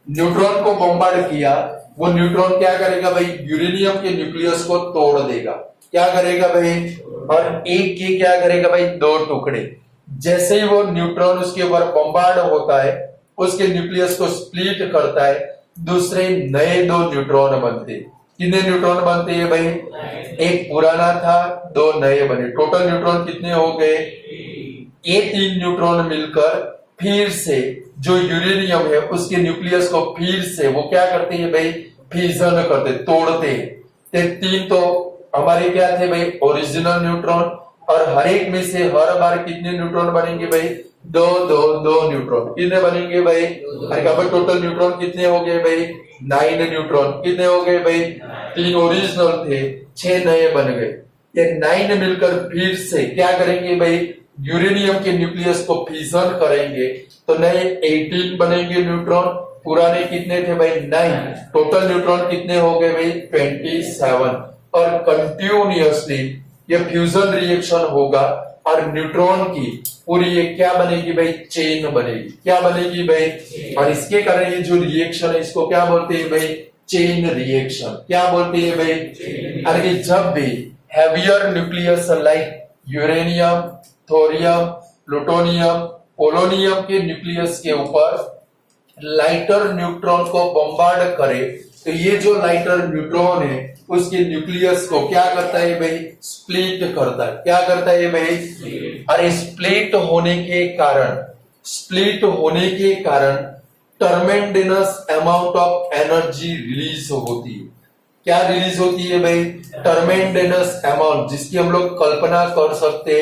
न्यूट्रॉन को बम्बार्ड किया, वो न्यूट्रॉन क्या करेगा भाई, यूरेनियम के न्यूक्लियस को तोड़ देगा। क्या करेगा भाई, और एक के क्या करेगा भाई, दो टुकड़े। जैसे ही वो न्यूट्रॉन उसके ऊपर बम्बार्ड होता है, उसके न्यूक्लियस को स्प्लिट करता है, दूसरे नए दो न्यूट्रॉन बनते। कितने न्यूट्रॉन बनते हैं भाई, एक पुराना था, दो नए बने। टोटल न्यूट्रॉन कितने हो गए, ये 3 न्यूट्रॉन मिलकर फिर से जो यूरेनियम है उसके न्यूक्लियस को फिर से वो क्या करते हैं भाई, फिजन करते, तोड़ते हैं। 3 तो हमारे क्या थे भाई, ओरिजिनल न्यूट्रॉन। और हर एक में से हर बार कितने न्यूट्रॉन बनेंगे भाई, दो न्यूट्रॉन। कितने बनेंगे भाई, टोटल न्यूट्रॉन कितने हो गए भाई, 9 न्यूट्रॉन। कितने हो गए भाई, 3 ओरिजिनल थे, 6 नए बन गए। ये 9 मिलकर फिर से क्या करेंगे भाई, यूरेनियम के न्यूक्लियस को फिजन करेंगे तो नए 18 बनेंगे न्यूट्रॉन। पुराने कितने थे भाई, 9। टोटल न्यूट्रॉन कितने हो गए भाई, 27। और कंटिन्यूअसली ये फ्यूजन रिएक्शन होगा और न्यूट्रॉन की पूरी ये क्या बनेगी भाई, चेन बनेगी। क्या बनेगी भाई, और इसके कारण ये जो रिएक्शन है इसको क्या बोलते हैं भाई, चेन रिएक्शन। क्या बोलते हैं भाई, अरे जब भी heavier nucleus like uranium, thorium, plutonium, polonium के न्यूक्लियस के ऊपर लाइटर न्यूट्रॉन को बम्बार्ड करे, तो ये जो लाइटर न्यूट्रॉन है उसके न्यूक्लियस को क्या करता है भाई, स्प्लिट करता है। क्या करता है भाई, अरे स्प्लिट होने के कारण tremendous amount of energy release होती है। क्या रिलीज होती है भाई? ट्रमेंडस अमाउंट, जिसकी हम लोग कल्पना कर सकते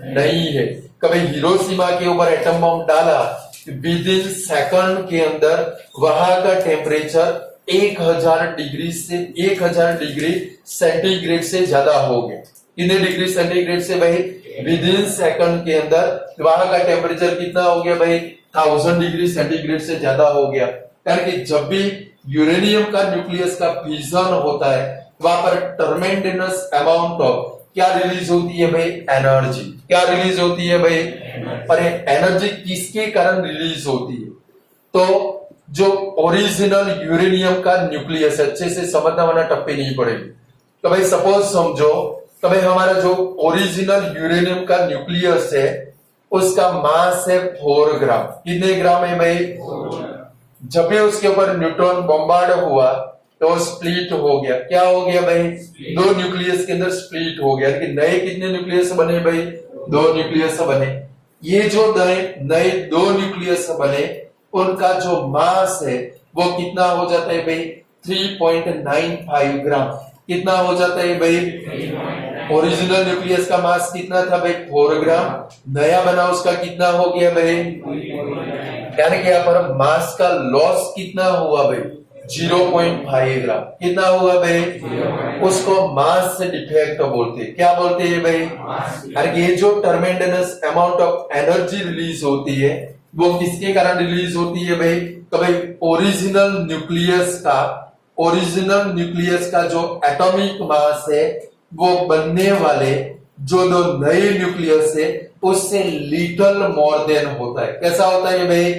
नहीं है। कभी हिरोशिमा के ऊपर एटम बम डाला, विद इन सेकंड के अंदर वहां का टेम्परेचर 1000 डिग्री सेंटीग्रेड से ज्यादा हो गया। कितने डिग्री सेंटीग्रेड से भाई? विद इन सेकंड के अंदर वहां का टेम्परेचर कितना हो गया भाई? 1000 डिग्री सेंटीग्रेड से ज्यादा हो गया। यानी कि जब भी यूरेनियम का न्यूक्लियस का फिजन होता है, वहां पर ट्रमेंडस अमाउंट ऑफ क्या रिलीज होती है भाई? एनर्जी। क्या रिलीज होती है भाई? और एनर्जी किसके कारण रिलीज होती है? तो जो ओरिजिनल यूरेनियम का न्यूक्लियस, अच्छे से समझना वरना टप्पी नहीं पड़ेगी। तो भाई सपोज समझो, तो भाई हमारा जो ओरिजिनल यूरेनियम का न्यूक्लियस है, उसका मास है 4 ग्राम। कितने ग्राम है भाई? जब भी उसके ऊपर न्यूट्रॉन बम्बार्ड हुआ तो स्प्लिट हो गया। क्या हो गया भाई? 2 न्यूक्लियस के अंदर स्प्लिट हो गया। कि नए कितने न्यूक्लियस बने भाई? 2 न्यूक्लियस बने। ये जो नए 2 न्यूक्लियस बने, उनका जो मास है वो कितना हो जाता है भाई? 3.95 ग्राम। कितना हो जाता है भाई? ओरिजिनल न्यूक्लियस का मास कितना था भाई? 4 ग्राम। नया बना उसका कितना हो गया भाई? यानी कि यहाँ पर मास का लॉस कितना हुआ भाई? 0.5 ग्राम। कितना हुआ भाई? उसको मास डिफेक्ट बोलते हैं। क्या बोलते हैं भाई? अरे ये जो tremendous amount of energy release होती है, वो किसके कारण रिलीज होती है भाई? तो भाई ओरिजिनल न्यूक्लियस का जो एटॉमिक मास है, वो बनने वाले जो 2 नए न्यूक्लियस है उससे लिटल मोर देन होता है। कैसा होता है भाई?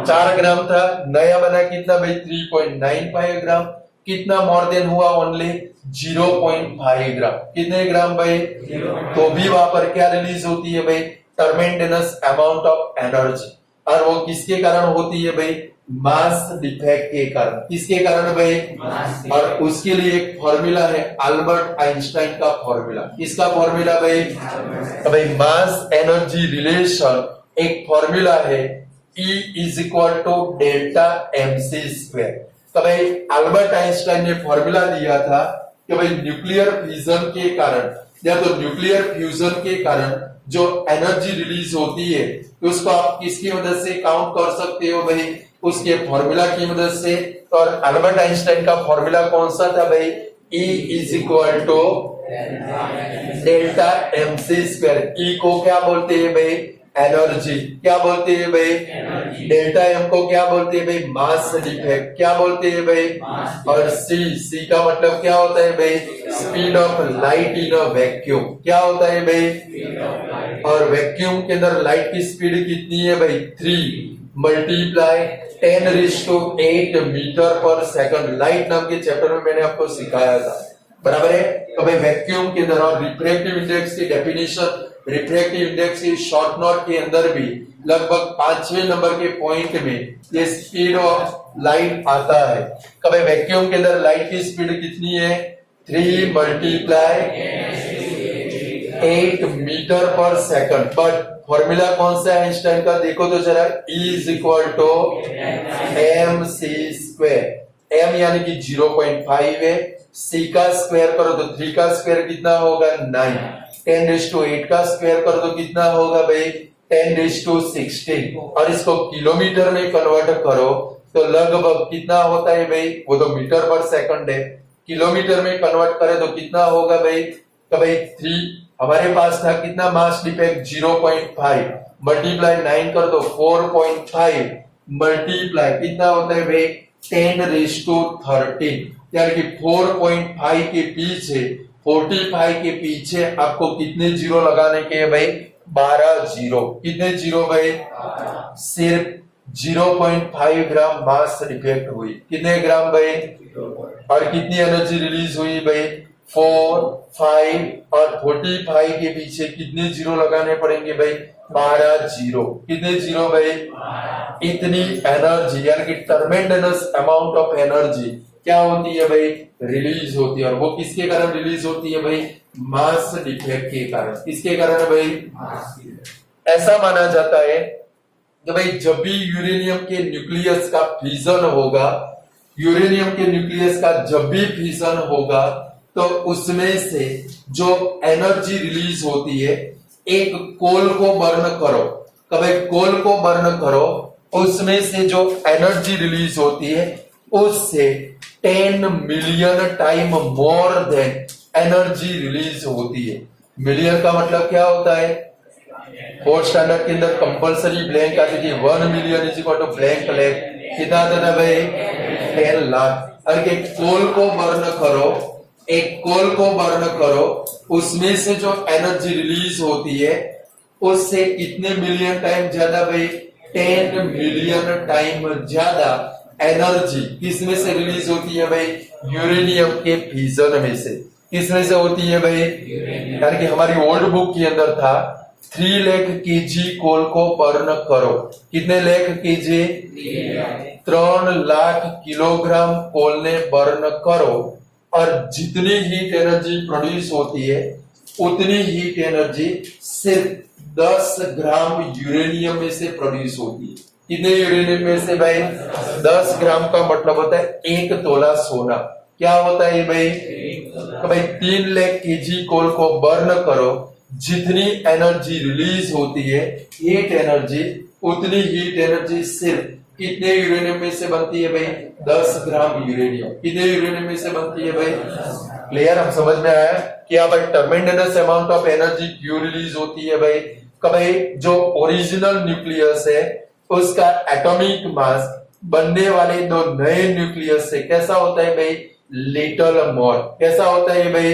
4 ग्राम था, नया बना कितना भाई? 3.95 ग्राम। कितना मोर देन हुआ? ओनली 0.5 ग्राम। कितने ग्राम भाई? तो भी वहां पर क्या रिलीज होती है भाई? Tremendous amount of energy. और वो किसके कारण होती है भाई? मास डिफेक्ट के कारण। किसके कारण भाई? और उसके लिए एक फॉर्मूला है, अल्बर्ट आइंस्टाइन का फॉर्मूला। किसका फॉर्मूला भाई? तो भाई मास एनर्जी रिलेशन एक फॉर्मूला है, E = डेल्टा mc स्क्वायर। तो भाई अल्बर्ट आइंस्टाइन ने फॉर्मूला दिया था कि भाई न्यूक्लियर फिजन के कारण या तो न्यूक्लियर फ्यूजन के कारण जो एनर्जी रिलीज होती है, तो उसको आप किसकी मदद से काउंट कर सकते हो भाई? उसके फॉर्मूला की मदद से। और अल्बर्ट आइंस्टाइन का फॉर्मूला कौन सा था भाई? E = delta mc square. E को क्या बोलते हैं भाई? एनर्जी। क्या बोलते हैं भाई? डेल्टा m को क्या बोलते हैं भाई? Mass defect. क्या बोलते हैं भाई? और C का मतलब क्या होता है भाई? Speed of light in a vacuum. क्या होता है भाई? और वैक्यूम के अंदर लाइट की स्पीड कितनी है भाई? 3 मल्टीप्लाई 10⁸ मीटर पर सेकंड। लाइट नाम के चैप्टर में मैंने आपको सिखाया था, बराबर है? तो भाई वैक्यूम के अंदर, और रिफ्रैक्टिव इंडेक्स की डेफिनेशन, रिफ्रैक्टिव इंडेक्स की शॉर्ट नोट के अंदर भी लगभग 5-6 नंबर के पॉइंट में ये स्पीड ऑफ लाइट आता है। कभी वैक्यूम के अंदर लाइट की स्पीड कितनी है? 3 मल्टीप्लाई 8 मीटर पर सेकंड। बट फॉर्मूला कौन सा है आइंस्टाइन का? देखो तो जरा, E = mc स्क्वायर। m यानी कि 0.5 है, c का स्क्वायर करो तो 3 का स्क्वायर कितना होगा? 9। 10⁸ का स्क्वायर करो तो कितना होगा भाई? 10⁻16। और इसको किलोमीटर में कन्वर्ट करो तो लगभग कितना होता है भाई? वो तो मीटर पर सेकंड है, किलोमीटर में कन्वर्ट करे तो कितना होगा भाई? तो भाई 3 हमारे पास था, कितना मास डिफेक्ट? 0.5 मल्टीप्लाई 9 कर दो 4.5 मल्टीप्लाई कितना होता है भाई? 10⁻13। यानी कि 4.5 के पीछे 45 के पीछे आपको कितने जीरो लगाने के हैं भाई? 12 जीरो। कितने जीरो भाई? सिर्फ 0.5 ग्राम मास डिफेक्ट हुई। कितने ग्राम भाई? और कितनी एनर्जी रिलीज हुई भाई? 4, 5 और 45 के पीछे कितने जीरो लगाने पड़ेंगे भाई? 12 जीरो। कितने जीरो भाई? इतनी एनर्जी, यानी कि ट्रमेंडस अमाउंट ऑफ एनर्जी क्या होती है भाई? रिलीज होती है। और वो किसके कारण रिलीज होती है भाई? मास डिफेक्ट के कारण। किसके कारण भाई? ऐसा माना जाता है कि भाई जब भी यूरेनियम के न्यूक्लियस का फिजन होगा, यूरेनियम के न्यूक्लियस का जब भी फिशन होगा तो उसमें से जो एनर्जी रिलीज होती है, एक कोल को बर्न करो, कभी कोल को बर्न करो, उसमें से जो एनर्जी रिलीज होती है उससे 10 million time more than energy release होती है। मिलियन का मतलब क्या होता है? फोर्थ स्टैंडर्ड के अंदर कंपल्सरी ब्लैंक आती थी, 1 million is equal to blank blank, कितना आता था भाई? 10 लाख। अगर एक कोल को बर्न करो, एक कोल को बर्न करो, उसमें से जो एनर्जी रिलीज होती है उससे कितने मिलियन टाइम ज्यादा भाई? 10 मिलियन टाइम ज्यादा एनर्जी किसमें से रिलीज होती है भाई? यूरेनियम के फिजन में से। किसमें से होती है भाई? यानी कि हमारी ओल्ड बुक के अंदर था 3 लाख केजी कोल को बर्न करो। कितने लाख केजी? 3 लाख किलोग्राम कोल ने बर्न करो, और जितनी हीट एनर्जी प्रोड्यूस होती है उतनी हीट एनर्जी सिर्फ 10 ग्राम यूरेनियम में से प्रोड्यूस होती है। कितने यूरेनियम में से भाई? 10 ग्राम का मतलब होता है 1 तोला सोना। क्या होता है भाई? तो भाई 3 लाख केजी कोल को बर्न करो, जितनी एनर्जी रिलीज होती है हीट एनर्जी, उतनी हीट एनर्जी सिर्फ कितने यूरेनियम में से बनती है भाई? 10 ग्राम यूरेनियम। कितने यूरेनियम में से बनती है भाई? क्लियर? हम समझ में आया कि भाई ट्रमेंडस अमाउंट ऑफ एनर्जी क्यों रिलीज होती है भाई? भाई जो ओरिजिनल न्यूक्लियस है उसका एटॉमिक मास बनने वाले 2 नए न्यूक्लियस से कैसा होता है भाई? Little more. कैसा होता है भाई?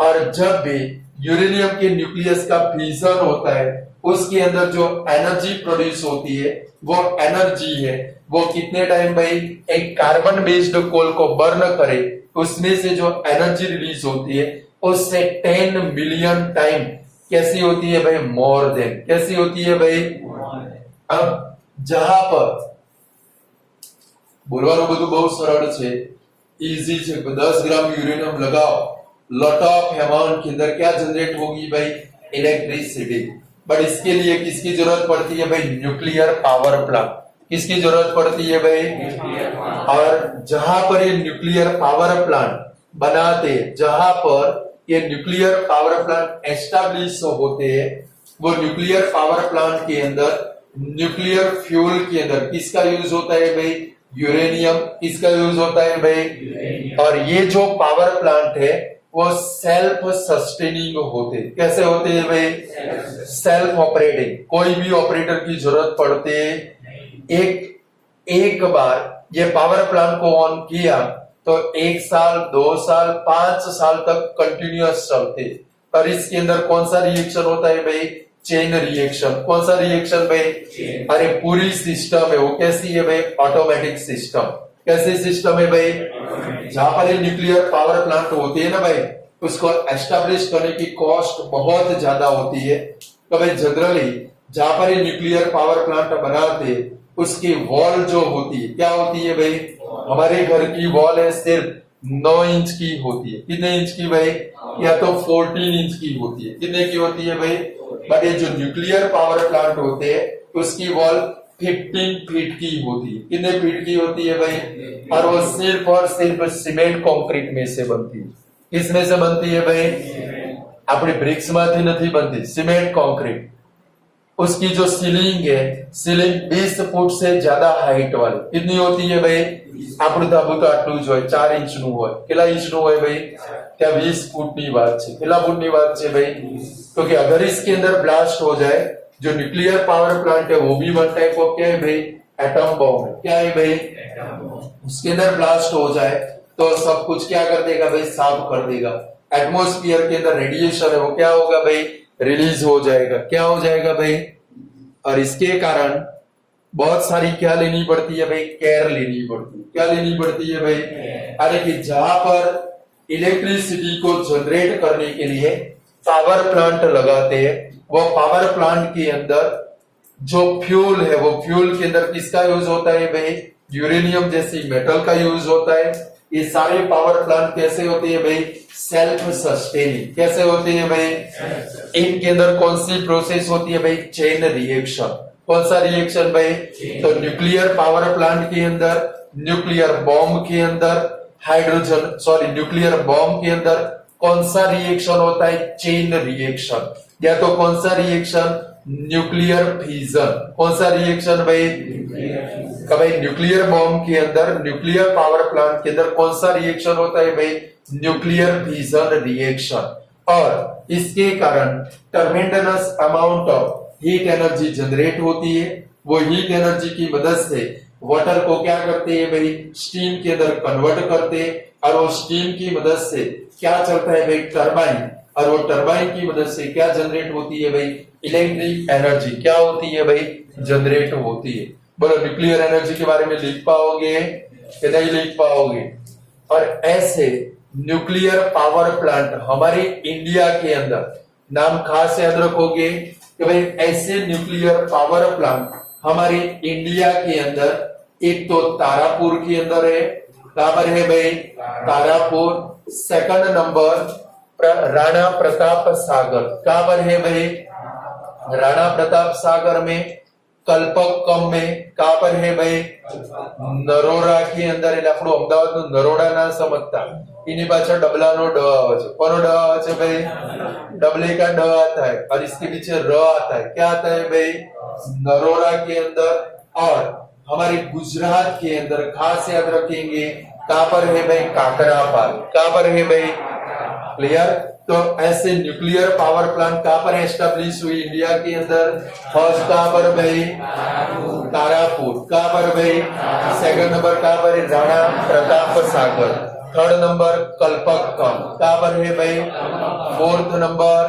और जब भी यूरेनियम के न्यूक्लियस का फ्यूजन होता है उसके अंदर जो एनर्जी प्रोड्यूस होती है वो एनर्जी है वो कितने टाइम भाई? एक कार्बन बेस्ड कोल को बर्न करे उसमें से जो एनर्जी रिलीज होती है उससे 10 मिलियन टाइम कैसी होती है भाई? More than. कैसी होती है भाई? अब जहां पर बोलવાનું બધું બહુ સરળ છે, इजी છે। 10 ग्राम यूरेनियम लगाओ, लॉट ऑफ अमाउंट के अंदर क्या जनरेट होगी भाई? इलेक्ट्रिसिटी। बट इसके लिए किसकी जरूरत पड़ती है भाई? Nuclear power plant. किसकी जरूरत पड़ती है भाई? और जहां पर ये न्यूक्लियर पावर प्लांट बनाते, जहां पर ये न्यूक्लियर पावर प्लांट एस्टैब्लिश होते हैं, वो न्यूक्लियर पावर प्लांट के अंदर न्यूक्लियर फ्यूल के अंदर किसका यूज होता है भाई? यूरेनियम। किसका यूज होता है भाई? और ये जो पावर प्लांट है वो सेल्फ सस्टेनिंग होते। कैसे होते हैं भाई? Self operating. कोई भी ऑपरेटर की जरूरत पड़ते, एक बार ये पावर प्लांट को ऑन किया तो 1 साल, 2 साल, 5 साल तक कंटिन्यूअस चलते। और इसके अंदर कौन सा रिएक्शन होता है भाई? Chain reaction. कौन सा रिएक्शन भाई? अरे पूरी सिस्टम है वो कैसी है भाई? Automatic system. कैसे सिस्टम है भाई? जहां पर ये न्यूक्लियर पावर प्लांट होती है ना भाई, उसको एस्टेब्लिश करने की कॉस्ट बहुत ज्यादा होती है। तो भाई जनरली जहां पर ये न्यूक्लियर पावर प्लांट बनाते उसकी वॉल जो होती है क्या होती है भाई? हमारे घर की वॉल है सिर्फ 9 इंच की होती है। कितने इंच की भाई? या तो 14 इंच की होती है। कितने की होती है भाई? बट ये जो न्यूक्लियर पावर प्लांट होते हैं उसकी वॉल 15 फीट की होती है। कितने फीट की होती है भाई? और वो सिर्फ और सिर्फ सीमेंट कंक्रीट में से बनती है। किसमें से बनती है भाई? अपनी ब्रिक्स माथी नहीं बनती, सीमेंट कंक्रीट। उसकी जो सीलिंग है, सीलिंग 20 फुट से ज्यादा हाइट वाली कितनी होती है भाई? આપણું ધાબુ તો આટલું જ હોય, 4 ઇંચનું હોય। કેટલા ઇંચનું હોય ભાઈ? ત્યાં 20 ફૂટની વાત છે। કેટલા ફૂટની વાત છે ભાई? तो कि अगर इसके अंदर ब्लास्ट हो जाए, जो न्यूक्लियर पावर प्लांट है वो भी वन टाइप ऑफ क्या है भाई? एटम बॉम्ब है। क्या है भाई? उसके अंदर ब्लास्ट हो जाए तो सब कुछ क्या कर देगा भाई? साफ कर देगा। एटमोस्फियर के अंदर रेडिएशन है वो क्या होगा भाई? रिलीज हो जाएगा। क्या हो जाएगा भाई? और इसके कारण बहुत सारी क्या लेनी पड़ती है भाई? केयर लेनी पड़ती है। क्या लेनी पड़ती है भाई? अरे कि जहां पर इलेक्ट्रिसिटी को जनरेट करने के लिए पावर प्लांट लगाते हैं, वो पावर प्लांट के अंदर जो फ्यूल है वो फ्यूल के अंदर किसका यूज होता है भाई? यूरेनियम जैसी मेटल का यूज होता है। ये सारे पावर प्लांट कैसे होते हैं भाई? Self sustaining. कैसे होते हैं भाई? इनके अंदर कौन सी प्रोसेस होती है भाई? Chain reaction. कौन सा रिएक्शन भाई? तो न्यूक्लियर पावर प्लांट के अंदर न्यूक्लियर बॉम्ब के अंदर न्यूक्लियर बॉम्ब के अंदर कौन सा रिएक्शन होता है? Chain reaction. या तो कौन सा रिएक्शन? Nuclear fission. कौन सा रिएक्शन भाई? भाई न्यूक्लियर बॉम्ब के अंदर, न्यूक्लियर पावर प्लांट के अंदर कौन सा रिएक्शन होता है भाई? Nuclear fission reaction. और इसके कारण tremendous amount of heat energy generate होती है। वो हीट एनर्जी की मदद से वाटर को क्या करते हैं भाई? स्टीम के अंदर कन्वर्ट करते हैं। और वो स्टीम की मदद से क्या चलता है भाई? टरबाइन। और वो टरबाइन की मदद से क्या जनरेट होती है भाई? इलेक्ट्रिक एनर्जी क्या होती है भाई? जनरेट होती है। बोलो न्यूक्लियर एनर्जी के बारे में लिख पाओगे या नहीं लिख पाओगे? और ऐसे न्यूक्लियर पावर प्लांट हमारे इंडिया के अंदर, नाम खास याद रखोगे कि भाई ऐसे न्यूक्लियर पावर प्लांट हमारे इंडिया के अंदर एक तो तारापुर के अंदर है। कहां पर है भाई? तारापुर। सेकंड नंबर राणा प्रताप सागर। कहां पर है भाई? राणा प्रताप सागर में। कल्पकम में कहां पर है भाई? नरोरा के अंदर। એટલે આપણું અમદાવાદનું નરોડા ના સમજતા, એની પાછળ ડબલાનો ડ આવે છે। કોનો ડ આવે છે ભાઈ? डबले का ड आता है और इसके पीछे र आता है। क्या आता है भाई? नरोरा के अंदर। और हमारे गुजरात के अंदर खास याद रखेंगे कहां पर है भाई? काकरापार। कहां पर है भाई? क्लियर? तो ऐसे न्यूक्लियर पावर प्लांट कहां पर एस्टेब्लिश हुई इंडिया के अंदर? फर्स्ट कहां पर भाई? तारापुर। कहां पर भाई? सेकंड नंबर कहां पर? राणा प्रताप सागर। Third number Kalpakkam. कहां पर है भाई? Fourth number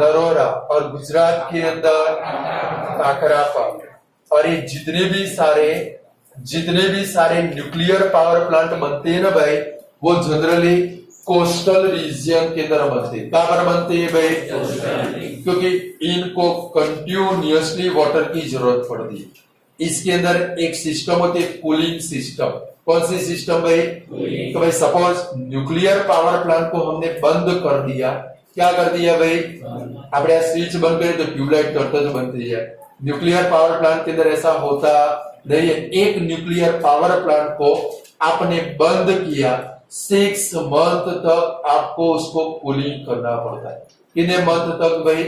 Narora. और गुजरात के अंदर काकरापार। और ये जितने भी सारे न्यूक्लियर पावर प्लांट बनते हैं ना भाई, वो जनरली कोस्टल रीजन के अंदर बनते हैं। कहां पर बनते हैं भाई? क्योंकि इनको कंटिन्यूअसली वाटर की जरूरत पड़ती है। इसके अंदर एक सिस्टम होती है, कूलिंग सिस्टम। कौन सी सिस्टम भाई? तो भाई सपोज न्यूक्लियर पावर प्लांट को हमने बंद कर दिया। क्या कर दिया भाई? આપણે આ સ્વિચ બંધ કરીએ તો ટ્યુબલાઇટ તરત જ બંધ થઈ જાય। न्यूक्लियर पावर प्लांट के अंदर ऐसा होता नहीं है। एक न्यूक्लियर पावर प्लांट को आपने बंद किया, 6 मंथ तक आपको उसको कूलिंग करना पड़ता है। कितने मंथ तक भाई?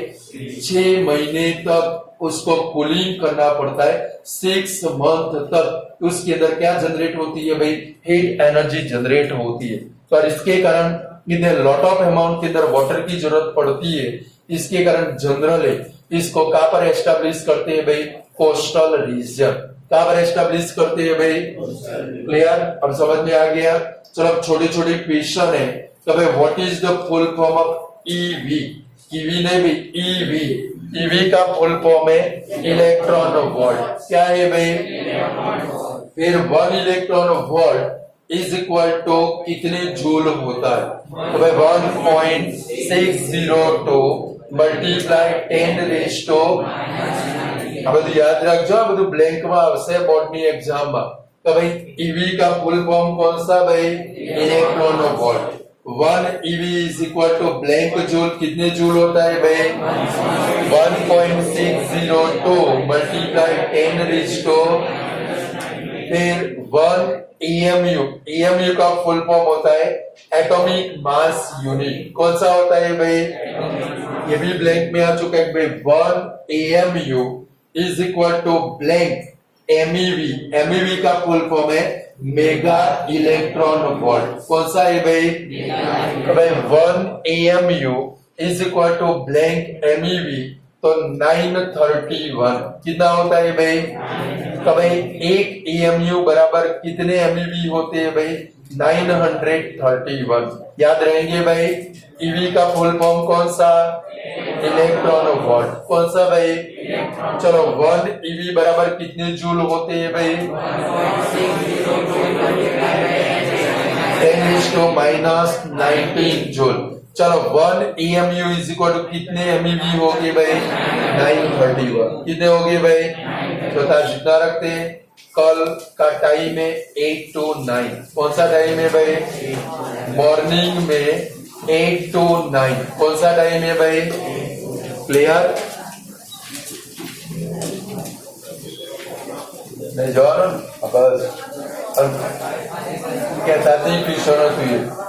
6 महीने तक उसको कूलिंग करना पड़ता है। 6 मंथ तक उसके अंदर क्या जनरेट होती है भाई? हीट एनर्जी जनरेट होती है। तो इसके कारण इन्हें लॉट ऑफ अमाउंट के अंदर वाटर की जरूरत पड़ती है। इसके कारण जनरली इसको कहां पर एस्टेब्लिश करते हैं भाई? Coastal region. कहां पर एस्टेब्लिश करते हैं भाई? क्लियर? अब समझ में आ गया? चलो छोटे छोटे क्वेश्चन है। तो भाई what is the full form of EV? EV नहीं भी, ईवी। ईवी का फुल फॉर्म है इलेक्ट्रॉन वोल्ट। क्या है भाई? फिर 1 electron volt is equal to कितने जूल होता है? तो भाई 1.602 મલ્ટીપ્લાય 10 રેઝ ટુ, આ બધું યાદ રાખજો। આ બધું બ્લેન્ક માં આવશે બોર્ડની એક્ઝામમાં। તો ભાઈ ईवी का फुल फॉर्म कौन सा भाई? Electron volt. 1 EV is equal to blank joule. कितने जूल होता है भाई? 1.602 मल्टीप्लाई 10 रेज़ टू, फिर 1 EMU। EMU का फुल फॉर्म होता है एटॉमिक मास यूनिट। कौन सा होता है भाई? ये भी ब्लैंक में आ चुका है भाई। 1 AMU is equal to blank MEV। MEV का फुल फॉर्म है मेगा इलेक्ट्रॉन वोल्ट। कौन सा है भाई? भाई 1 AMU is equal to blank MEV, तो 931 कितना होता है भाई? तो भाई 1 EMU बराबर कितने MEV होते हैं भाई? 931। याद रहेंगे भाई। ईवी का फुल फॉर्म कौन सा? Electron volt. कौन सा भाई? चलो 1 EV बराबर कितने जूल होते हैं भाई? 10⁻⁻19 जूल। चलो 1 EMU इज इक्वल टू कितने MEV हो गए भाई? 931। कितने हो गए भाई? चौथा जितना रखते हैं। कल का टाइम है 8 to 9। कौन सा टाइम है भाई? मॉर्निंग में 8 to 9। कौन सा टाइम है भाई? क्लियर? नहीं जवाब बस। और क्या चाहते हैं कि सोना चाहिए